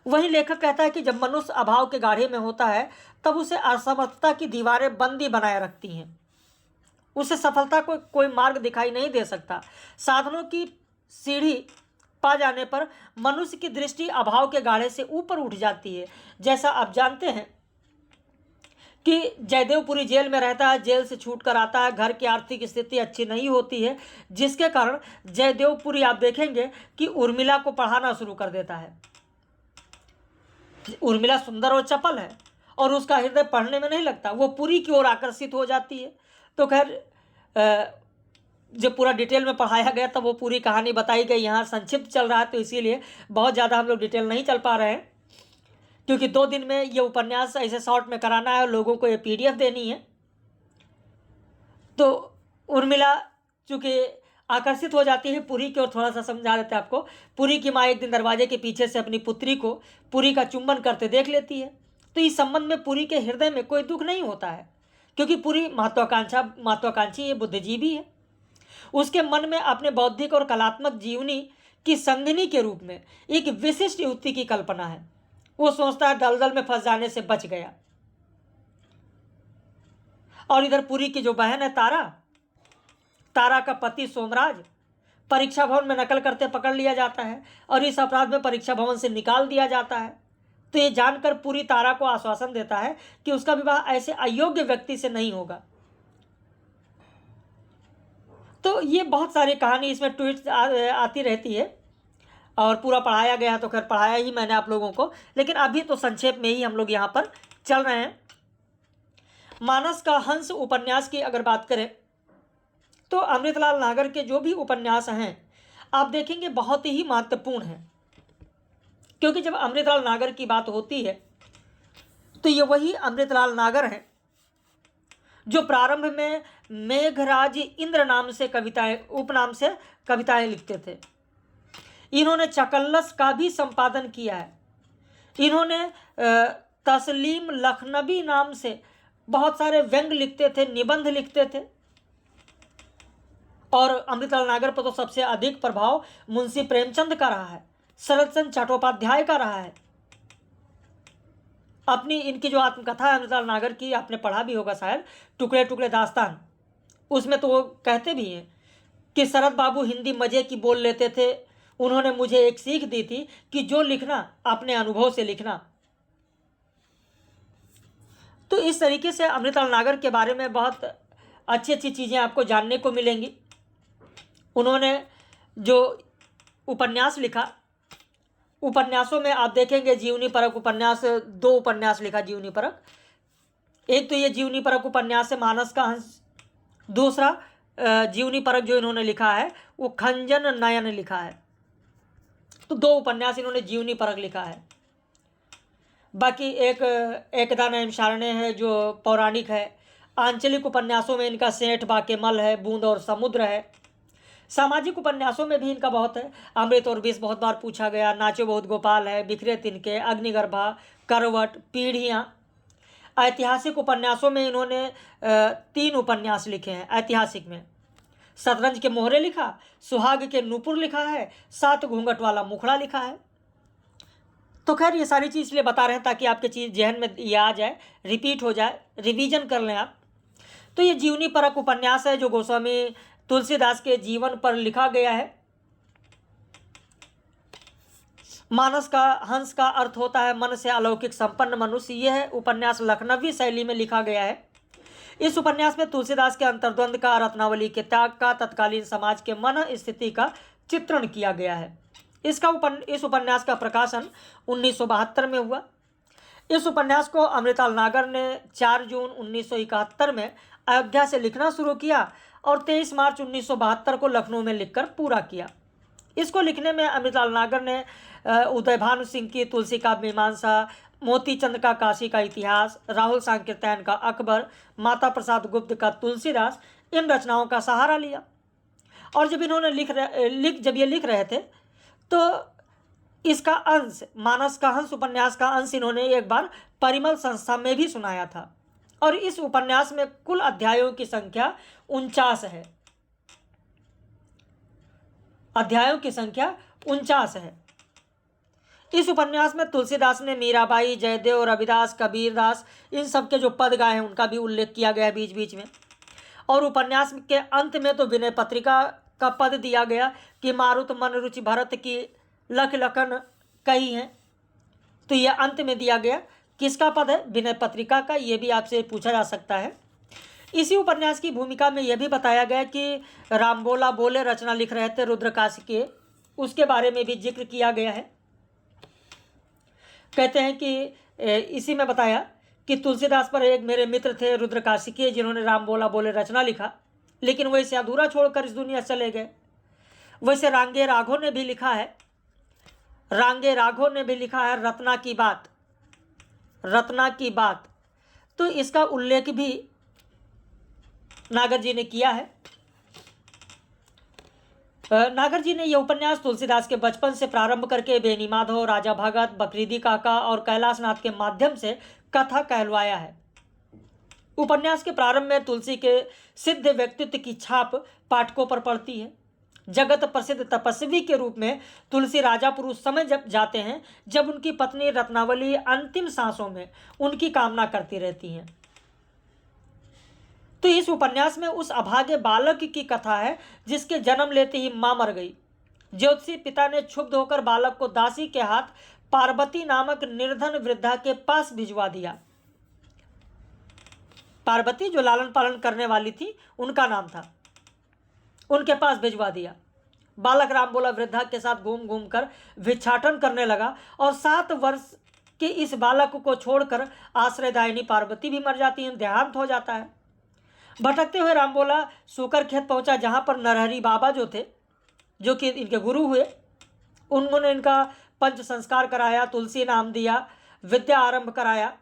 वही लेखक कहता है कि जब मनुष्य अभाव के गाढ़े में होता है तब उसे असमर्थता की दीवारें बंदी बनाए रखती हैं। उसे सफलता को कोई मार्ग दिखाई नहीं दे सकता। साधनों की सीढ़ी पा जाने पर मनुष्य की दृष्टि अभाव के गाढ़े से ऊपर उठ जाती है। जैसा आप जानते हैं कि जयदेवपुरी जेल में रहता है, जेल से छूट कर आता है, घर की आर्थिक स्थिति अच्छी नहीं होती है, जिसके कारण जयदेवपुरी आप देखेंगे कि उर्मिला को पढ़ाना शुरू कर देता है। उर्मिला सुंदर और चपल है और उसका हृदय पढ़ने में नहीं लगता, वो पुरी की ओर आकर्षित हो जाती है। तो खैर जब पूरा डिटेल में पढ़ाया गया तब वो पूरी कहानी बताई गई। यहाँ संक्षिप्त चल रहा है तो इसीलिए बहुत ज़्यादा हम लोग डिटेल नहीं चल पा रहे हैं, क्योंकि 2 दिन में ये उपन्यास ऐसे शॉर्ट में कराना है और लोगों को ये PDF देनी है। तो उर्मिला चूँकि आकर्षित हो जाती है पुरी की ओर। थोड़ा सा समझा देते हैं आपको। पुरी की माँ एक दिन दरवाजे के पीछे से अपनी पुत्री को पुरी का चुंबन करते देख लेती है। तो इस संबंध में पुरी के हृदय में कोई दुख नहीं होता है, क्योंकि पुरी महत्वाकांक्षी ये बुद्धिजीवी है। उसके मन में अपने बौद्धिक और कलात्मक जीवनी की संगिनी के रूप में एक विशिष्ट युवती की कल्पना है। वो सोचता है दलदल में फंस जाने से बच गया। और इधर पुरी की जो बहन है तारा का पति सोमराज परीक्षा भवन में नकल करते पकड़ लिया जाता है और इस अपराध में परीक्षा भवन से निकाल दिया जाता है। तो ये जानकर पुरी तारा को आश्वासन देता है कि उसका विवाह ऐसे अयोग्य व्यक्ति से नहीं होगा। तो ये बहुत सारी कहानी इसमें ट्वीट आती रहती है और पूरा पढ़ाया गया है, तो खैर पढ़ाया ही मैंने आप लोगों को, लेकिन अभी तो संक्षेप में ही हम लोग यहाँ पर चल रहे हैं। मानस का हंस उपन्यास की अगर बात करें तो अमृतलाल नागर के जो भी उपन्यास हैं आप देखेंगे बहुत ही महत्वपूर्ण हैं, क्योंकि जब अमृतलाल नागर की बात होती है तो ये वही अमृतलाल नागर हैं जो प्रारंभ में मेघराज इंद्र नाम से उपनाम से कविताएं लिखते थे। इन्होंने चकल्लस का भी संपादन किया है। इन्होंने तस्लीम लखनवी नाम से बहुत सारे व्यंग लिखते थे, निबंध लिखते थे। और अमृतलाल नागर पर तो सबसे अधिक प्रभाव मुंशी प्रेमचंद का रहा है, शरद चंद्र चट्टोपाध्याय का रहा है। अपनी इनकी जो आत्मकथा है अमृतलाल नागर की, आपने पढ़ा भी होगा शायद, टुकड़े टुकड़े दास्तान, उसमें तो वो कहते भी हैं कि शरद बाबू हिंदी मजे की बोल लेते थे। उन्होंने मुझे एक सीख दी थी कि जो लिखना अपने अनुभव से लिखना। तो इस तरीके से अमृतलाल नागर के बारे में बहुत अच्छी अच्छी चीज़ें आपको जानने को मिलेंगी। उन्होंने जो उपन्यास लिखा, उपन्यासों में आप देखेंगे जीवनी परक उपन्यास, 2 उपन्यास लिखा जीवनी परक। एक तो ये जीवनी परक उपन्यास है मानस का हंस, दूसरा जीवनी परक जो इन्होंने लिखा है वो खंजन नयन लिखा है। तो 2 उपन्यास इन्होंने जीवनी परक लिखा है। बाकी एक एकदा नैमिषारण्य है जो पौराणिक है। आंचलिक उपन्यासों में इनका सेठ बाकेमल है, बूंद और समुद्र है। सामाजिक उपन्यासों में भी इनका बहुत है। अमृत और विष बहुत बार पूछा गया, नाचो बहुत गोपाल है, बिखरे तिनके, अग्निगर्भा, करवट, पीढ़ियाँ। ऐतिहासिक उपन्यासों में इन्होंने 3 उपन्यास लिखे हैं। ऐतिहासिक में शतरंज के मोहरे लिखा, सुहाग के नूपुर लिखा है, 7 घूंघट वाला मुखड़ा लिखा है। तो खैर ये सारी चीज़ इसलिए बता रहे हैं ताकि आपके चीज़ जहन में ये आ जाए, रिपीट हो जाए, रिवीजन कर लें आप। तो ये जीवनी परक उपन्यास है जो गोस्वामी तुलसीदास के जीवन पर लिखा गया है। मानस का हंस का अर्थ होता है मन से अलौकिक संपन्न मनुष्य। यह उपन्यास लखनवी शैली में लिखा गया है। इस उपन्यास में तुलसीदास के अंतर्द्वंद का, रत्नावली के त्याग का, तत्कालीन समाज के मन स्थिति का चित्रण किया गया है। इस उपन्यास का प्रकाशन 1972 में हुआ। इस उपन्यास को अमृताल नागर ने 4 जून 1971 में अयोध्या से लिखना शुरू किया और 23 मार्च 1972 को लखनऊ में लिखकर पूरा किया। इसको लिखने में अमृताल नागर ने उदय भानु सिंह की तुलसी का मीमांसा, मोती चंद का काशी का इतिहास, राहुल सांकृत्यायन का अकबर, माता प्रसाद गुप्त का तुलसीदास, इन रचनाओं का सहारा लिया। और जब इन्होंने जब ये लिख रहे थे तो इसका अंश, मानस का हंस उपन्यास का अंश इन्होंने एक बार परिमल संस्था में भी सुनाया था। और इस उपन्यास में कुल अध्यायों की संख्या 49 है। अध्यायों की संख्या 49 है। इस उपन्यास में तुलसीदास ने मीराबाई, जयदेव, रविदास, कबीरदास, इन सब के जो पद गाए हैं उनका भी उल्लेख किया गया बीच बीच में। और उपन्यास के अंत में तो विनय पत्रिका का पद दिया गया कि मारुत मन रुचि भरत की लख लखन कही हैं। तो यह अंत में दिया गया। किसका पद है? विनय पत्रिका का। ये भी आपसे पूछा जा सकता है। इसी उपन्यास की भूमिका में यह भी बताया गया कि राम बोला बोले रचना लिख रहे थे रुद्रकाशी के, उसके बारे में भी जिक्र किया गया है। कहते हैं कि इसी में बताया कि तुलसीदास पर एक मेरे मित्र थे रुद्रकाशी के, जिन्होंने राम बोला बोले रचना लिखा, लेकिन वो इसे अधूरा छोड़कर इस दुनिया चले गए। वैसे रांगे राघव ने भी लिखा है, रत्ना की बात, रत्ना की बात। तो इसका उल्लेख भी नागर जी ने किया है। नागर जी ने यह उपन्यास तुलसीदास के बचपन से प्रारंभ करके बेनी माधव, राजा भगत, बकरीदी काका और कैलाशनाथ के माध्यम से कथा कहलवाया है। उपन्यास के प्रारंभ में तुलसी के सिद्ध व्यक्तित्व की छाप पाठकों पर पड़ती है। जगत प्रसिद्ध तपस्वी के रूप में तुलसी राजापुर उस समय जब जाते हैं जब उनकी पत्नी रत्नावली अंतिम सांसों में उनकी कामना करती रहती हैं। तो इस उपन्यास में उस अभागे बालक की कथा है जिसके जन्म लेते ही मां मर गई। ज्योतिषी पिता ने क्षुब्ध होकर बालक को दासी के हाथ पार्वती नामक निर्धन वृद्धा के पास भिजवा दिया। पार्वती जो लालन पालन करने वाली थी उनका नाम था, उनके पास भिजवा दिया। बालक राम बोला वृद्धा के साथ घूम घूम कर भिक्षाटन करने लगा और 7 वर्ष के इस बालक को छोड़कर आश्रयदायिनी पार्वती भी मर जाती है, देहांत हो जाता है। भटकते हुए राम बोला सूकर खेत पहुंचा, जहां पर नरहरि बाबा जो थे, जो कि इनके गुरु हुए, उन्होंने इनका पंच संस्कार कराया, तुलसी नाम दिया, विद्या आरंभ कराया।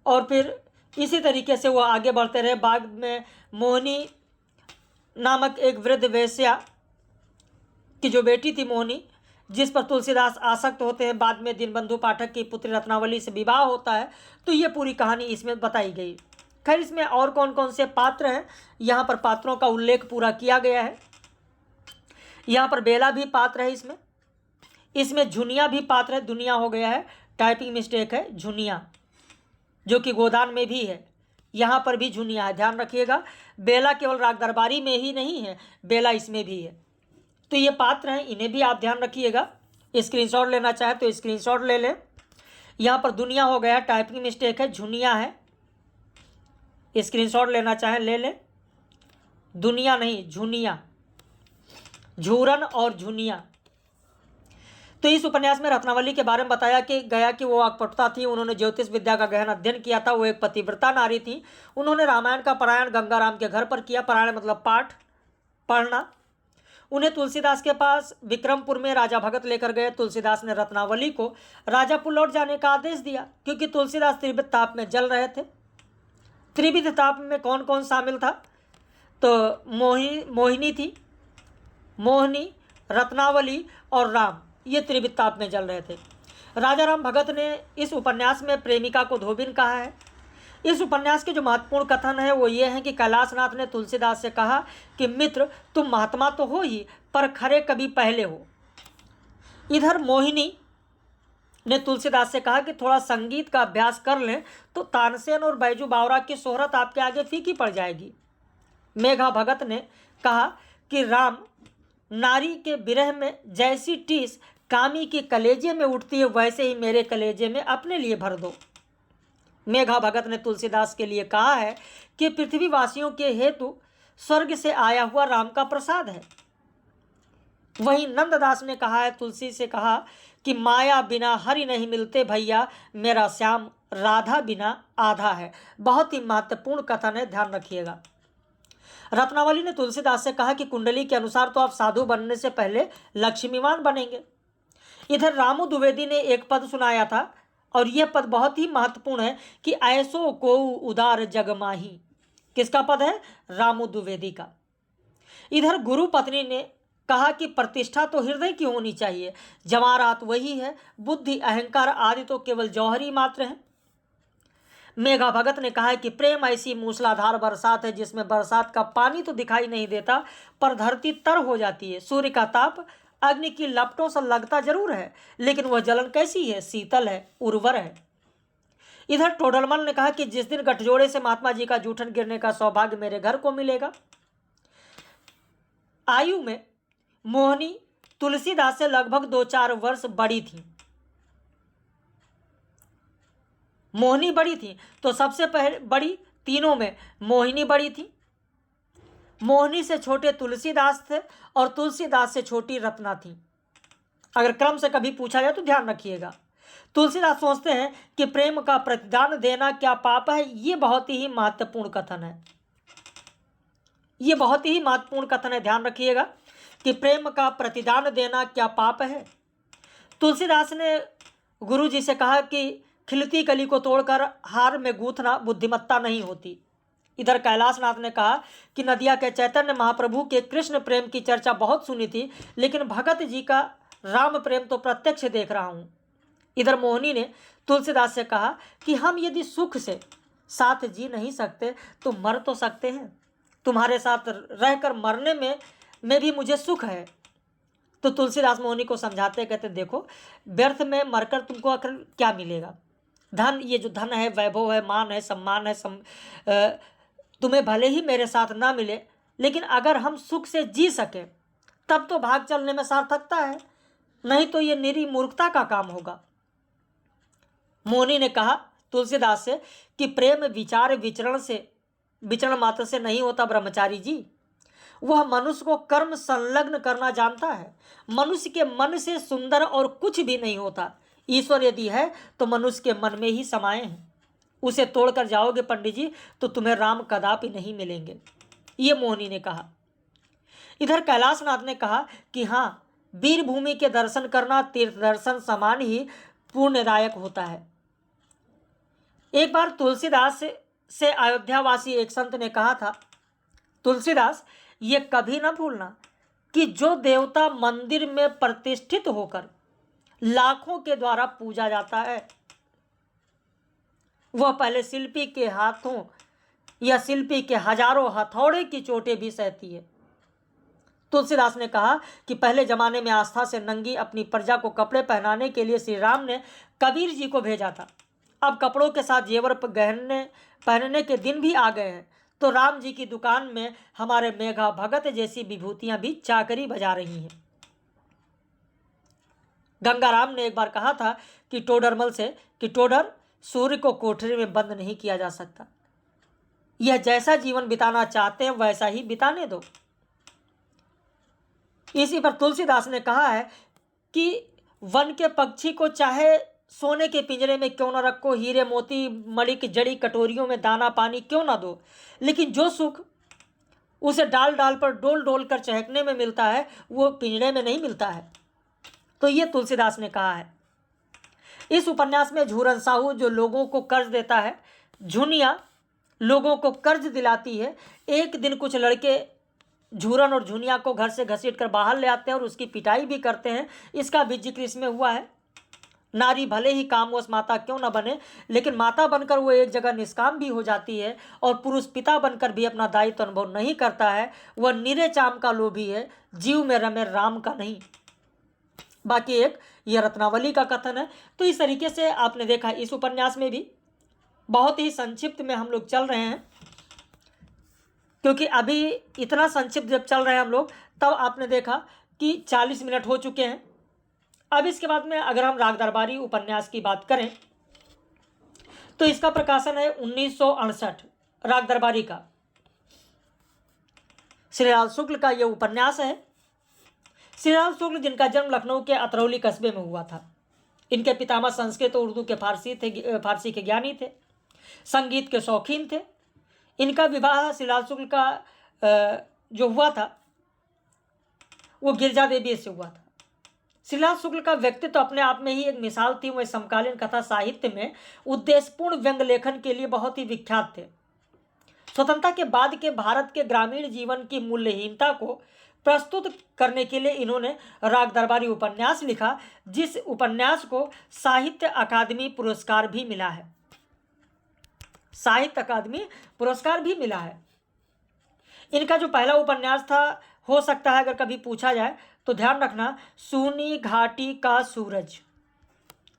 और फिर इसी तरीके से वो आगे बढ़ते रहे। बाद में मोहिनी नामक एक वृद्ध वेश्या की जो बेटी थी मोहिनी, जिस पर तुलसीदास आसक्त होते हैं, बाद में दीनबंधु पाठक की पुत्री रत्नावली से विवाह होता है। तो ये पूरी कहानी इसमें बताई गई। खैर इसमें और कौन कौन से पात्र हैं, यहाँ पर पात्रों का उल्लेख पूरा किया गया है। यहाँ पर बेला भी पात्र है, इसमें झुनिया भी पात्र है, दुनिया हो गया है, टाइपिंग मिस्टेक है, झुनिया, जो कि गोदान में भी है, यहाँ पर भी झुनिया है, ध्यान रखिएगा। बेला केवल राग दरबारी में ही नहीं है, बेला इसमें भी है। तो ये पात्र हैं, इन्हें भी आप ध्यान रखिएगा। स्क्रीनशॉट लेना चाहे तो स्क्रीनशॉट ले लें। यहाँ पर दुनिया हो गया, टाइपिंग मिस्टेक है, झुनिया है, स्क्रीनशॉट लेना चाहें ले लें। दुनिया नहीं, झुनिया, झूरन और झुनिया। तो इस उपन्यास में रत्नावली के बारे में बताया कि गया कि वो वाक्पटुता थी, उन्होंने ज्योतिष विद्या का गहन अध्ययन किया था, वो एक पतिव्रता नारी थी। उन्होंने रामायण का पारायण गंगाराम के घर पर किया। पारायण मतलब पाठ, पढ़ना। उन्हें तुलसीदास के पास विक्रमपुर में राजा भगत लेकर गए। तुलसीदास ने रत्नावली को राजापुर लौट जाने का आदेश दिया क्योंकि तुलसीदास त्रिविध ताप में जल रहे थे। त्रिविध ताप में कौन कौन शामिल था? तो मोहिनी थी, मोहिनी, रत्नावली और राम, ये त्रिविध ताप में जल रहे थे। राजा राम भगत ने इस उपन्यास में प्रेमिका को धोबिन कहा है। इस उपन्यास के जो महत्वपूर्ण कथन है वो ये है कि कैलाशनाथ ने तुलसीदास से कहा कि मित्र तुम महात्मा तो हो ही, पर खरे कभी पहले हो। इधर मोहिनी ने तुलसीदास से कहा कि थोड़ा संगीत का अभ्यास कर लें तो तानसेन और बैजू बावरा की शोहरत आपके आगे फीकी पड़ जाएगी। मेघा भगत ने कहा कि राम नारी के विरह में जैसी टीस कामी के कलेजे में उठती है, वैसे ही मेरे कलेजे में अपने लिए भर दो। मेघा भगत ने तुलसीदास के लिए कहा है कि पृथ्वीवासियों के हेतु स्वर्ग से आया हुआ राम का प्रसाद है। वहीं नंददास ने कहा है, तुलसी से कहा कि माया बिना हरि नहीं मिलते भैया, मेरा श्याम राधा बिना आधा है। बहुत ही महत्वपूर्ण कथन है, ध्यान रखिएगा। रत्नावली ने तुलसीदास से कहा कि कुंडली के अनुसार तो आप साधु बनने से पहले लक्ष्मीवान बनेंगे। इधर रामू द्विवेदी ने एक पद सुनाया था और यह पद बहुत ही महत्वपूर्ण है कि ऐसो को उदार जगमाही। किसका पद है? रामू द्विवेदी का। इधर गुरु पत्नी ने कहा कि प्रतिष्ठा तो हृदय की होनी चाहिए, जवाहरात वही है, बुद्धि अहंकार आदि तो केवल जौहरी मात्र है। मेघा भगत ने कहा है कि प्रेम ऐसी मूसलाधार बरसात है जिसमें बरसात का पानी तो दिखाई नहीं देता पर धरती तर हो जाती है। सूर्य का ताप अग्नि की लपटों से लगता जरूर है, लेकिन वह जलन कैसी है? शीतल है, उर्वर है। इधर टोडरमल ने कहा कि जिस दिन गठजोड़े से महात्मा जी का जूठन गिरने का सौभाग्य मेरे घर को मिलेगा। आयु में मोहिनी तुलसीदास से लगभग 2-4 वर्ष बड़ी थी। मोहिनी बड़ी थी तो सबसे पहले बड़ी तीनों में मोहिनी बड़ी थी। मोहिनी से छोटे तुलसीदास थे और तुलसीदास से छोटी रत्ना थी। अगर क्रम से कभी पूछा जाए तो ध्यान रखिएगा। तुलसीदास सोचते हैं कि प्रेम का प्रतिदान देना क्या पाप है। ये बहुत ही महत्वपूर्ण कथन है, ये बहुत ही महत्वपूर्ण कथन है, ध्यान रखिएगा कि प्रेम का प्रतिदान देना क्या पाप है। तुलसीदास ने गुरु जी से कहा कि खिलती कली को तोड़कर हार में गूंथना बुद्धिमत्ता नहीं होती। इधर कैलाशनाथ ने कहा कि नदिया के चैतन्य महाप्रभु के कृष्ण प्रेम की चर्चा बहुत सुनी थी, लेकिन भगत जी का राम प्रेम तो प्रत्यक्ष देख रहा हूँ। इधर मोहिनी ने तुलसीदास से कहा कि हम यदि सुख से साथ जी नहीं सकते तो मर तो सकते हैं, तुम्हारे साथ रहकर मरने में भी मुझे सुख है। तो तुलसीदास मोहिनी को समझाते कहते, देखो व्यर्थ में मरकर तुमको आखिर क्या मिलेगा? धन, ये जो धन है, वैभव है, मान है, सम्मान है, तुम्हें भले ही मेरे साथ ना मिले, लेकिन अगर हम सुख से जी सके तब तो भाग चलने में सार्थकता है, नहीं तो ये निरी मूर्खता का काम होगा। मोहिनी ने कहा तुलसीदास से कि प्रेम विचार विचरण मात्र से नहीं होता ब्रह्मचारी जी, वह मनुष्य को कर्म संलग्न करना जानता है। मनुष्य के मन से सुंदर और कुछ भी नहीं होता। ईश्वर यदि है तो मनुष्य के मन में ही समाये हैं। उसे तोड़कर जाओगे पंडित जी तो तुम्हें राम कदापि नहीं मिलेंगे, ये मोहिनी ने कहा। इधर कैलाशनाथ ने कहा कि हाँ, वीर भूमि के दर्शन करना तीर्थ दर्शन समान ही पुण्यदायक होता है। एक बार तुलसीदास से अयोध्यावासी एक संत ने कहा था, तुलसीदास ये कभी ना भूलना कि जो देवता मंदिर में प्रतिष्ठित होकर लाखों के द्वारा पूजा जाता है, वह पहले शिल्पी के हाथों या शिल्पी के हजारों हथौड़े की चोटें भी सहती है। तुलसीदास ने कहा कि पहले जमाने में आस्था से नंगी अपनी प्रजा को कपड़े पहनाने के लिए श्री राम ने कबीर जी को भेजा था। अब कपड़ों के साथ जेवर गहने पहनने के दिन भी आ गए हैं, तो राम जी की दुकान में हमारे मेघा भगत जैसी विभूतियां भी चाकरी बजा रही हैं। गंगाराम ने एक बार कहा था कि टोडरमल से कि टोडर, सूर्य को कोठरी में बंद नहीं किया जा सकता, यह जैसा जीवन बिताना चाहते हैं वैसा ही बिताने दो। इसी पर तुलसीदास ने कहा है कि वन के पक्षी को चाहे सोने के पिंजरे में क्यों न रखो, हीरे मोती मणिक जड़ी कटोरियों में दाना पानी क्यों ना दो, लेकिन जो सुख उसे डाल डाल पर डोल डोल कर चहकने में मिलता है वो पिंजरे में नहीं मिलता है। तो ये तुलसीदास ने कहा है। इस उपन्यास में झूरन साहू जो लोगों को कर्ज देता है, झुनिया लोगों को कर्ज दिलाती है। एक दिन कुछ लड़के झूरन और झुनिया को घर से घसीट कर बाहर ले आते हैं और उसकी पिटाई भी करते हैं। इसका भी जिक्र इसमें हुआ है। नारी भले ही कामवश माता क्यों न बने, लेकिन माता बनकर वो एक जगह निष्काम भी हो जाती है और पुरुष पिता बनकर भी अपना दायित्व अनुभव नहीं करता है। वह निरे चाम का लोभी है, जीव में रमे राम का नहीं। बाकी एक ये रत्नावली का कथन है। तो इस तरीके से आपने देखा इस उपन्यास में भी बहुत ही संक्षिप्त में हम लोग चल रहे हैं, क्योंकि अभी इतना संक्षिप्त जब चल रहे हैं हम लोग, तब आपने देखा कि 40 मिनट हो चुके हैं। अब इसके बाद में अगर हम राग दरबारी उपन्यास की बात करें तो इसका प्रकाशन है 1968, राग दरबारी का। श्रीलाल शुक्ल का यह उपन्यास है। श्रीलाल शुक्ल जिनका जन्म लखनऊ के अतरौली कस्बे में हुआ था। इनके पितामह संस्कृत और उर्दू के फारसी के ज्ञानी थे, संगीत के शौकीन थे। इनका विवाह श्रीलाल शुक्ल का जो हुआ था वो गिरजा देवी से हुआ था। श्रीलाल शुक्ल का व्यक्तित्व तो अपने आप में ही एक मिसाल थी। वह समकालीन कथा साहित्य में उद्देश्यपूर्ण व्यंग्य लेखन के लिए बहुत ही विख्यात थे। स्वतंत्रता के बाद के भारत के ग्रामीण जीवन की मूल्यहीनता को प्रस्तुत करने के लिए इन्होंने राग दरबारी उपन्यास लिखा, जिस उपन्यास को साहित्य अकादमी पुरस्कार भी मिला है। साहित्य अकादमी पुरस्कार भी मिला है। इनका जो पहला उपन्यास था, हो सकता है अगर कभी पूछा जाए तो ध्यान रखना, सूनी घाटी का सूरज,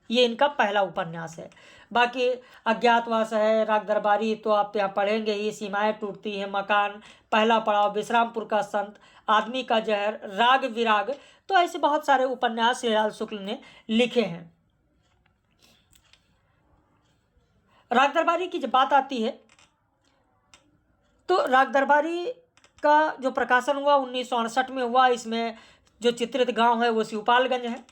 ये इनका पहला उपन्यास है। बाकी अज्ञातवास है, राग दरबारी तो आप यहाँ पढ़ेंगे ही, सीमाएं टूटती हैं, मकान, पहला पड़ाव, विश्रामपुर का संत, आदमी का जहर, राग विराग, तो ऐसे बहुत सारे उपन्यास श्रीलाल शुक्ल ने लिखे हैं। राग दरबारी की जब बात आती है तो राग दरबारी का जो प्रकाशन हुआ 1968 में हुआ। इसमें जो चित्रित गांव है वो शिवपालगंज है।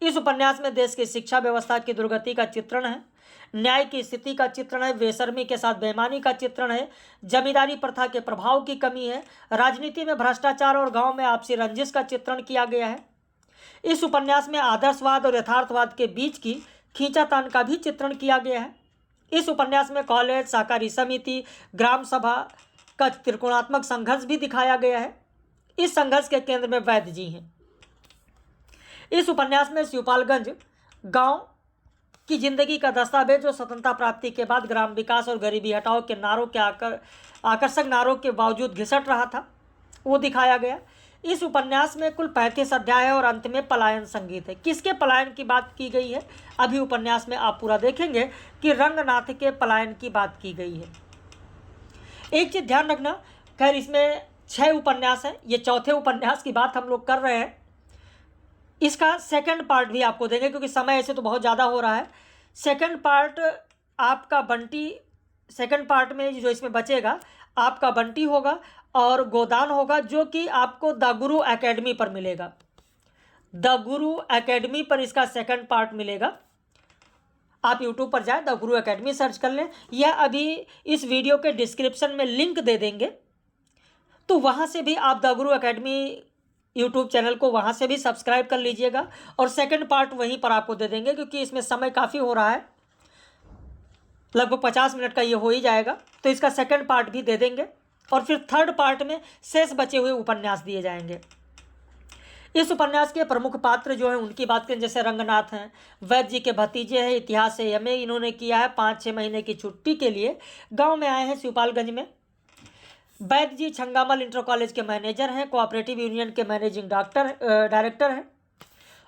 इस उपन्यास में देश की शिक्षा व्यवस्था की दुर्गति का चित्रण है, न्याय की स्थिति का चित्रण है, बेशर्मी के साथ बेईमानी का चित्रण है, जमींदारी प्रथा के प्रभाव की कमी है, राजनीति में भ्रष्टाचार और गांव में आपसी रंजिश का चित्रण किया गया है। इस उपन्यास में आदर्शवाद और यथार्थवाद के बीच की खींचातान का भी चित्रण किया गया है। इस उपन्यास में कॉलेज, सहकारी समिति, ग्राम सभा का त्रिकोणात्मक संघर्ष भी दिखाया गया है। इस संघर्ष के केंद्र में वैद्य जी हैं। इस उपन्यास में शिवपालगंज गांव की जिंदगी का दस्तावेज जो स्वतंत्रता प्राप्ति के बाद ग्राम विकास और गरीबी हटाओ के नारों के आकर्षक नारों के बावजूद घिसट रहा था, वो दिखाया गया। इस उपन्यास में कुल 35 अध्याय है और अंत में पलायन संगीत है। किसके पलायन की बात की गई है, अभी उपन्यास में आप पूरा देखेंगे कि रंगनाथ के पलायन की बात की गई है। एक चीज़ ध्यान रखना, खैर इसमें 6 उपन्यास हैं, ये चौथे उपन्यास की बात हम लोग कर रहे हैं। इसका सेकंड पार्ट भी आपको देंगे, क्योंकि समय ऐसे तो बहुत ज़्यादा हो रहा है। सेकंड पार्ट आपका बंटी, सेकंड पार्ट में जो इसमें बचेगा आपका बंटी होगा और गोदान होगा, जो कि आपको द गुरु एकेडमी पर मिलेगा। द गुरु एकेडमी पर इसका सेकंड पार्ट मिलेगा। आप यूट्यूब पर जाए, द गुरु एकेडमी सर्च कर लें, या अभी इस वीडियो के डिस्क्रिप्शन में लिंक दे देंगे, तो वहाँ से भी आप the Guru academy YouTube channel को वहाँ से भी सब्सक्राइब कर लीजिएगा और सेकंड पार्ट वहीं पर आपको दे देंगे, क्योंकि इसमें समय काफ़ी हो रहा है, लगभग 50 मिनट का ये हो ही जाएगा, तो इसका सेकंड पार्ट भी दे देंगे और फिर थर्ड पार्ट में शेष बचे हुए उपन्यास दिए जाएंगे। इस उपन्यास के प्रमुख पात्र जो हैं उनकी बात करें, जैसे रंगनाथ हैं, वैद्य जी के भतीजे हैं, इतिहास से एमए इन्होंने किया है, 5-6 महीने की छुट्टी के लिए गाँव में आए हैं शिवपालगंज में। वैद्य जी छंगामल इंटर कॉलेज के मैनेजर हैं, कोऑपरेटिव यूनियन के मैनेजिंग डायरेक्टर हैं।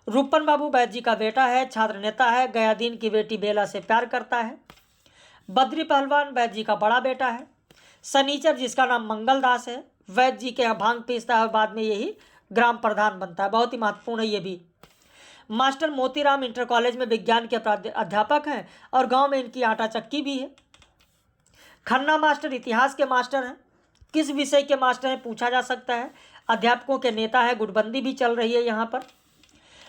रूपन बाबू वैद्य जी का बेटा है, छात्र नेता है, गयादीन की बेटी बेला से प्यार करता है। बद्री पहलवान वैद्य जी का बड़ा बेटा है। सनीचर जिसका नाम मंगलदास है, वैद्य जी के यहाँ भांग पीसता है और बाद में यही ग्राम प्रधान बनता है, बहुत ही महत्वपूर्ण है ये भी। मास्टर मोतीराम इंटर कॉलेज में विज्ञान के अध्यापक हैं और गांव में इनकी आटा चक्की भी है। खन्ना मास्टर इतिहास के मास्टर हैं। किस विषय के मास्टर हैं पूछा जा सकता है। अध्यापकों के नेता है, गुटबंदी भी चल रही है यहाँ पर।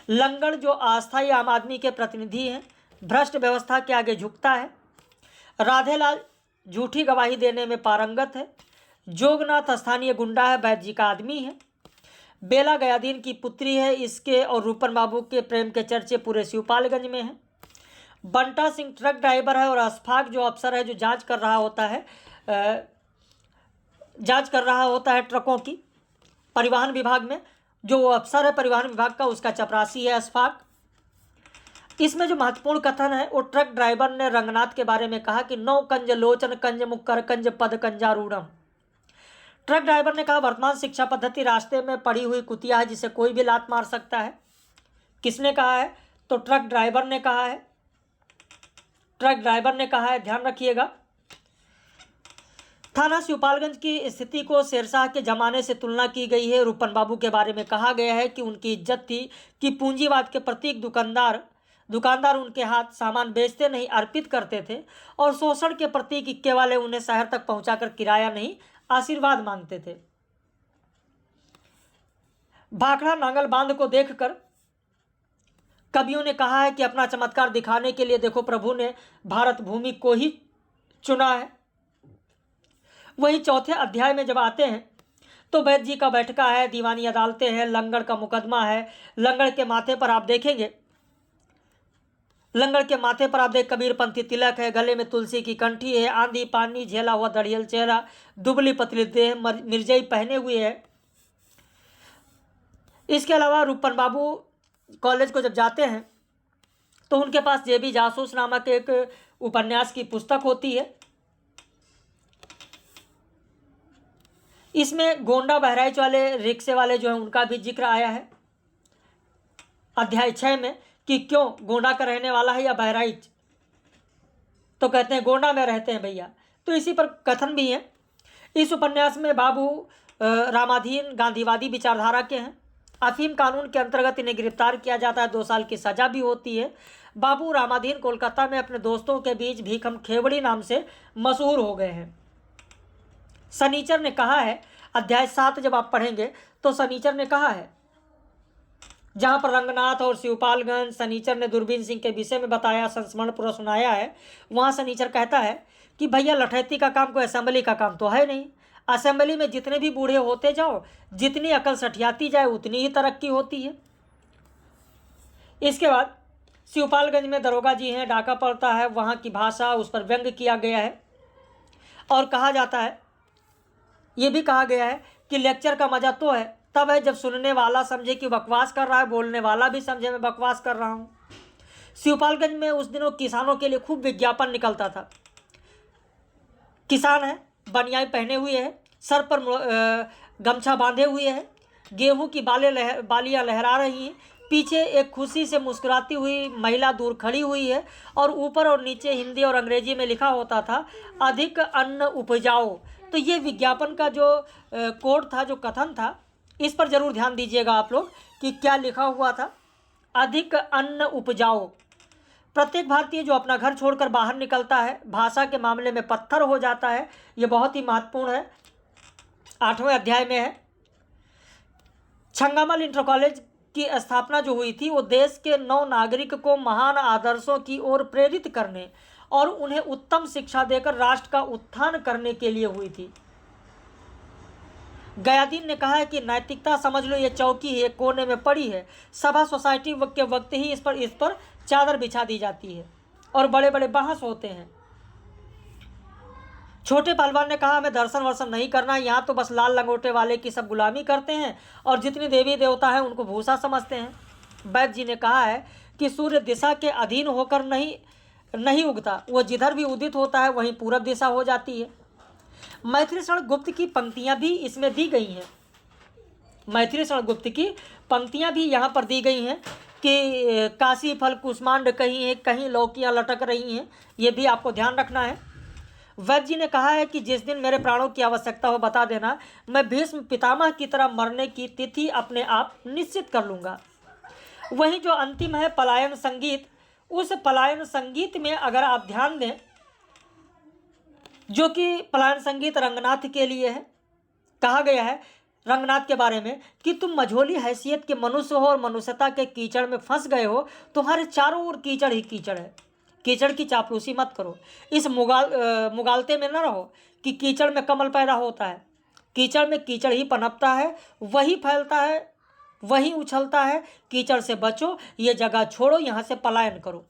लंगड़ जो अस्थायी आम आदमी के प्रतिनिधि हैं, भ्रष्ट व्यवस्था के आगे झुकता है। राधेलाल झूठी गवाही देने में पारंगत है। जोगनाथ स्थानीय गुंडा है, वैद्य जी का आदमी है। बेला गयादीन की पुत्री है। इसके और रूपन बाबू के प्रेम के चर्चे पूरे शिवपालगंज में हैं। बंटा सिंह ट्रक ड्राइवर है और अशफाक जो अफसर है जो जांच कर रहा होता है ट्रकों की, परिवहन विभाग में जो वो अफसर है परिवहन विभाग का, उसका चपरासी है अशफाक। इसमें जो महत्वपूर्ण कथन है वो ट्रक ड्राइवर ने रंगनाथ के बारे में कहा कि 9 कंज लोचन कंज मुक्कर कंज पद कंजारूढ़म। ट्रक ड्राइवर ने कहा वर्तमान शिक्षा पद्धति रास्ते में पड़ी हुई कुतिया है जिसे कोई भी लात मार सकता है। किसने कहा है? तो ट्रक ड्राइवर ने कहा है। ट्रक ड्राइवर ने कहा है, ध्यान रखिएगा। थाना शिवपालगंज की स्थिति को शेरशाह के जमाने से तुलना की गई है। रूपन बाबू के बारे में कहा गया है कि उनकी इज्जत थी कि पूंजीवाद के प्रतीक दुकानदार उनके हाथ सामान बेचते नहीं अर्पित करते थे, और शोषण के प्रतीक इक्के वाले उन्हें शहर तक पहुंचाकर किराया नहीं आशीर्वाद मांगते थे। भाखड़ा नांगल बांध को देखकर कवियों ने कहा है कि अपना चमत्कार दिखाने के लिए देखो प्रभु ने भारत भूमि को ही चुना है। वही चौथे अध्याय में जब आते हैं तो वैद्य जी का बैठका है, दीवानी अदालतें हैं, लंगड़ का मुकदमा है। लंगड़ के माथे पर आप देखेंगे, लंगड़ के माथे पर आप देख कबीरपंथी तिलक है, गले में तुलसी की कंठी है, आंधी पानी झेला हुआ दड़ियल चेहरा, दुबली पतली देह, मिर्जई पहने हुए है। इसके अलावा रूपन बाबू कॉलेज को जब जाते हैं तो उनके पास जेबी जासूस नामक एक उपन्यास की पुस्तक होती है। इसमें गोंडा बहराइच वाले रिक्शे वाले जो हैं उनका भी जिक्र आया है अध्याय 6 में कि क्यों गोंडा का रहने वाला है या बहराइच, तो कहते हैं गोंडा में रहते हैं भैया। तो इसी पर कथन भी है। इस उपन्यास में बाबू रामाधीन गांधीवादी विचारधारा के हैं। अफीम कानून के अंतर्गत इन्हें गिरफ्तार किया जाता है, 2 साल की सजा भी होती है। बाबू रामाधीन कोलकाता में अपने दोस्तों के बीच भीखम खेवड़ी नाम से मशहूर हो गए हैं। सनीचर ने कहा है, अध्याय 7 जब आप पढ़ेंगे तो सनीचर ने कहा है, जहां पर रंगनाथ और शिवपालगंज सनीचर ने दूरबीन सिंह के विषय में बताया, संस्मरण पूरा सुनाया है। वहां सनीचर कहता है कि भैया लठैती का काम कोई असेंबली का काम तो है नहीं। असेंबली में जितने भी बूढ़े होते जाओ, जितनी अकल सठियाती जाए उतनी ही तरक्की होती है। इसके बाद शिवपालगंज में दरोगा जी हैं, डाका पड़ता है, वहाँ की भाषा उस पर व्यंग किया गया है और कहा जाता है, ये भी कहा गया है कि लेक्चर का मजा तो है तब है जब सुनने वाला समझे कि बकवास कर रहा है, बोलने वाला भी समझे मैं बकवास कर रहा हूँ। शिवपालगंज में उस दिनों किसानों के लिए खूब विज्ञापन निकलता था। किसान है, बनियाई पहने हुए है, सर पर गमछा बांधे हुए है, गेहूं की बालियां लहरा रही हैं, पीछे एक खुशी से मुस्कुराती हुई महिला दूर खड़ी हुई है, और ऊपर और नीचे हिंदी और अंग्रेजी में लिखा होता था, अधिक अन्न उपजाओ। तो ये विज्ञापन का जो कोड था, जो कथन था, इस पर जरूर ध्यान दीजिएगा आप लोग कि क्या लिखा हुआ था, अधिक अन्न उपजाओ। प्रत्येक भारतीय जो अपना घर छोड़कर बाहर निकलता है भाषा के मामले में पत्थर हो जाता है। ये बहुत ही महत्वपूर्ण है, 8वें अध्याय में है। छंगामल इंटर कॉलेज की स्थापना जो हुई थी वो देश के नव नागरिक को महान आदर्शों की ओर प्रेरित करने और उन्हें उत्तम शिक्षा देकर राष्ट्र का उत्थान करने के लिए हुई थी। गयादीन ने कहा है कि नैतिकता समझ लो ये चौकी है, कोने में पड़ी है, सभा सोसाइटी के वक्त ही इस पर चादर बिछा दी जाती है और बड़े बड़े बहस होते हैं। छोटे पहलवान ने कहा हमें दर्शन वर्शन नहीं करना, यहाँ तो बस लाल लंगोटे वाले की सब गुलामी करते हैं और जितने देवी देवता हैं उनको भूसा समझते हैं। वैद्य जी ने कहा है कि सूर्य दिशा के अधीन होकर नहीं उगता, वह जिधर भी उदित होता है वहीं पूरब दिशा हो जाती है। मैथिली शरण गुप्त की पंक्तियां भी इसमें दी गई हैं। मैथिली शरण गुप्त की पंक्तियां भी यहाँ पर दी गई हैं कि काशी फल कुष्मांड कहीं है, कहीं लौकियां लटक रही हैं, ये भी आपको ध्यान रखना है। वैद्य जी ने कहा है कि जिस दिन मेरे प्राणों की आवश्यकता हो बता देना, मैं भीष्म पितामह की तरह मरने की तिथि अपने आप निश्चित कर लूँगा। वहीं जो अंतिम है पलायन संगीत, उस पलायन संगीत में अगर आप ध्यान दें, जो कि पलायन संगीत रंगनाथ के लिए है, कहा गया है रंगनाथ के बारे में कि तुम मझोली हैसियत के मनुष्य हो और मनुष्यता के कीचड़ में फंस गए हो, तुम्हारे चारों ओर कीचड़ ही कीचड़ है। कीचड़ की चापलूसी मत करो, इस मुगालते में न रहो कि कीचड़ में कमल पैदा होता है। कीचड़ में कीचड़ ही पनपता है, वही फैलता है, वही उछलता है। कीचड़ से बचो, ये जगह छोड़ो, यहाँ से पलायन करो।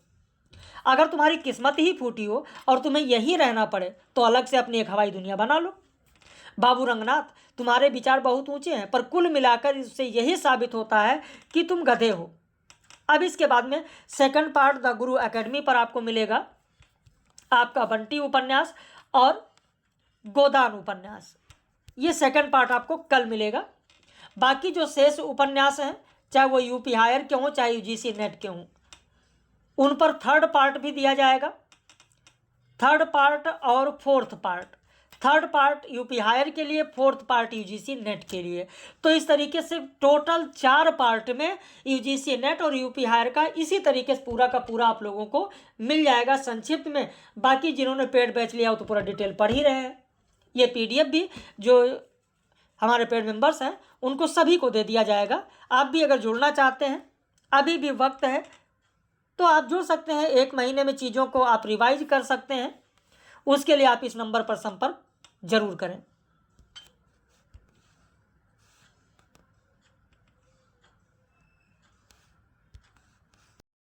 अगर तुम्हारी किस्मत ही फूटी हो और तुम्हें यही रहना पड़े तो अलग से अपनी एक हवाई दुनिया बना लो। बाबू रंगनाथ, तुम्हारे विचार बहुत ऊंचे हैं, पर कुल मिलाकर इससे यही साबित होता है कि तुम गधे हो। अब इसके बाद में second part the Guru academy पर आपको मिलेगा आपका बंटी उपन्यास और गोदान उपन्यास। ये सेकंड पार्ट आपको कल मिलेगा। बाकी जो शेष उपन्यास हैं चाहे वो यूपी हायर के हों चाहे यूजीसी नेट के हों, उन पर थर्ड पार्ट भी दिया जाएगा। थर्ड पार्ट और fourth part, third part UP higher के लिए, फोर्थ पार्ट यूजीसी नेट के लिए। तो इस तरीके से टोटल 4 पार्ट में यूजीसी नेट और यूपी हायर का इसी तरीके से पूरा का पूरा आप लोगों को मिल जाएगा संक्षिप्त में। बाकी जिन्होंने पेड बैच लिया हो तो पूरा डिटेल पढ़ ही रहे हैं। ये पीडीएफ भी जो हमारे पेड मेंबर्स हैं उनको सभी को दे दिया जाएगा। आप भी अगर जुड़ना चाहते हैं, अभी भी वक्त है, तो आप जुड़ सकते हैं। 1 महीने में चीज़ों को आप रिवाइज कर सकते हैं। उसके लिए आप इस नंबर पर संपर्क जरूर करें।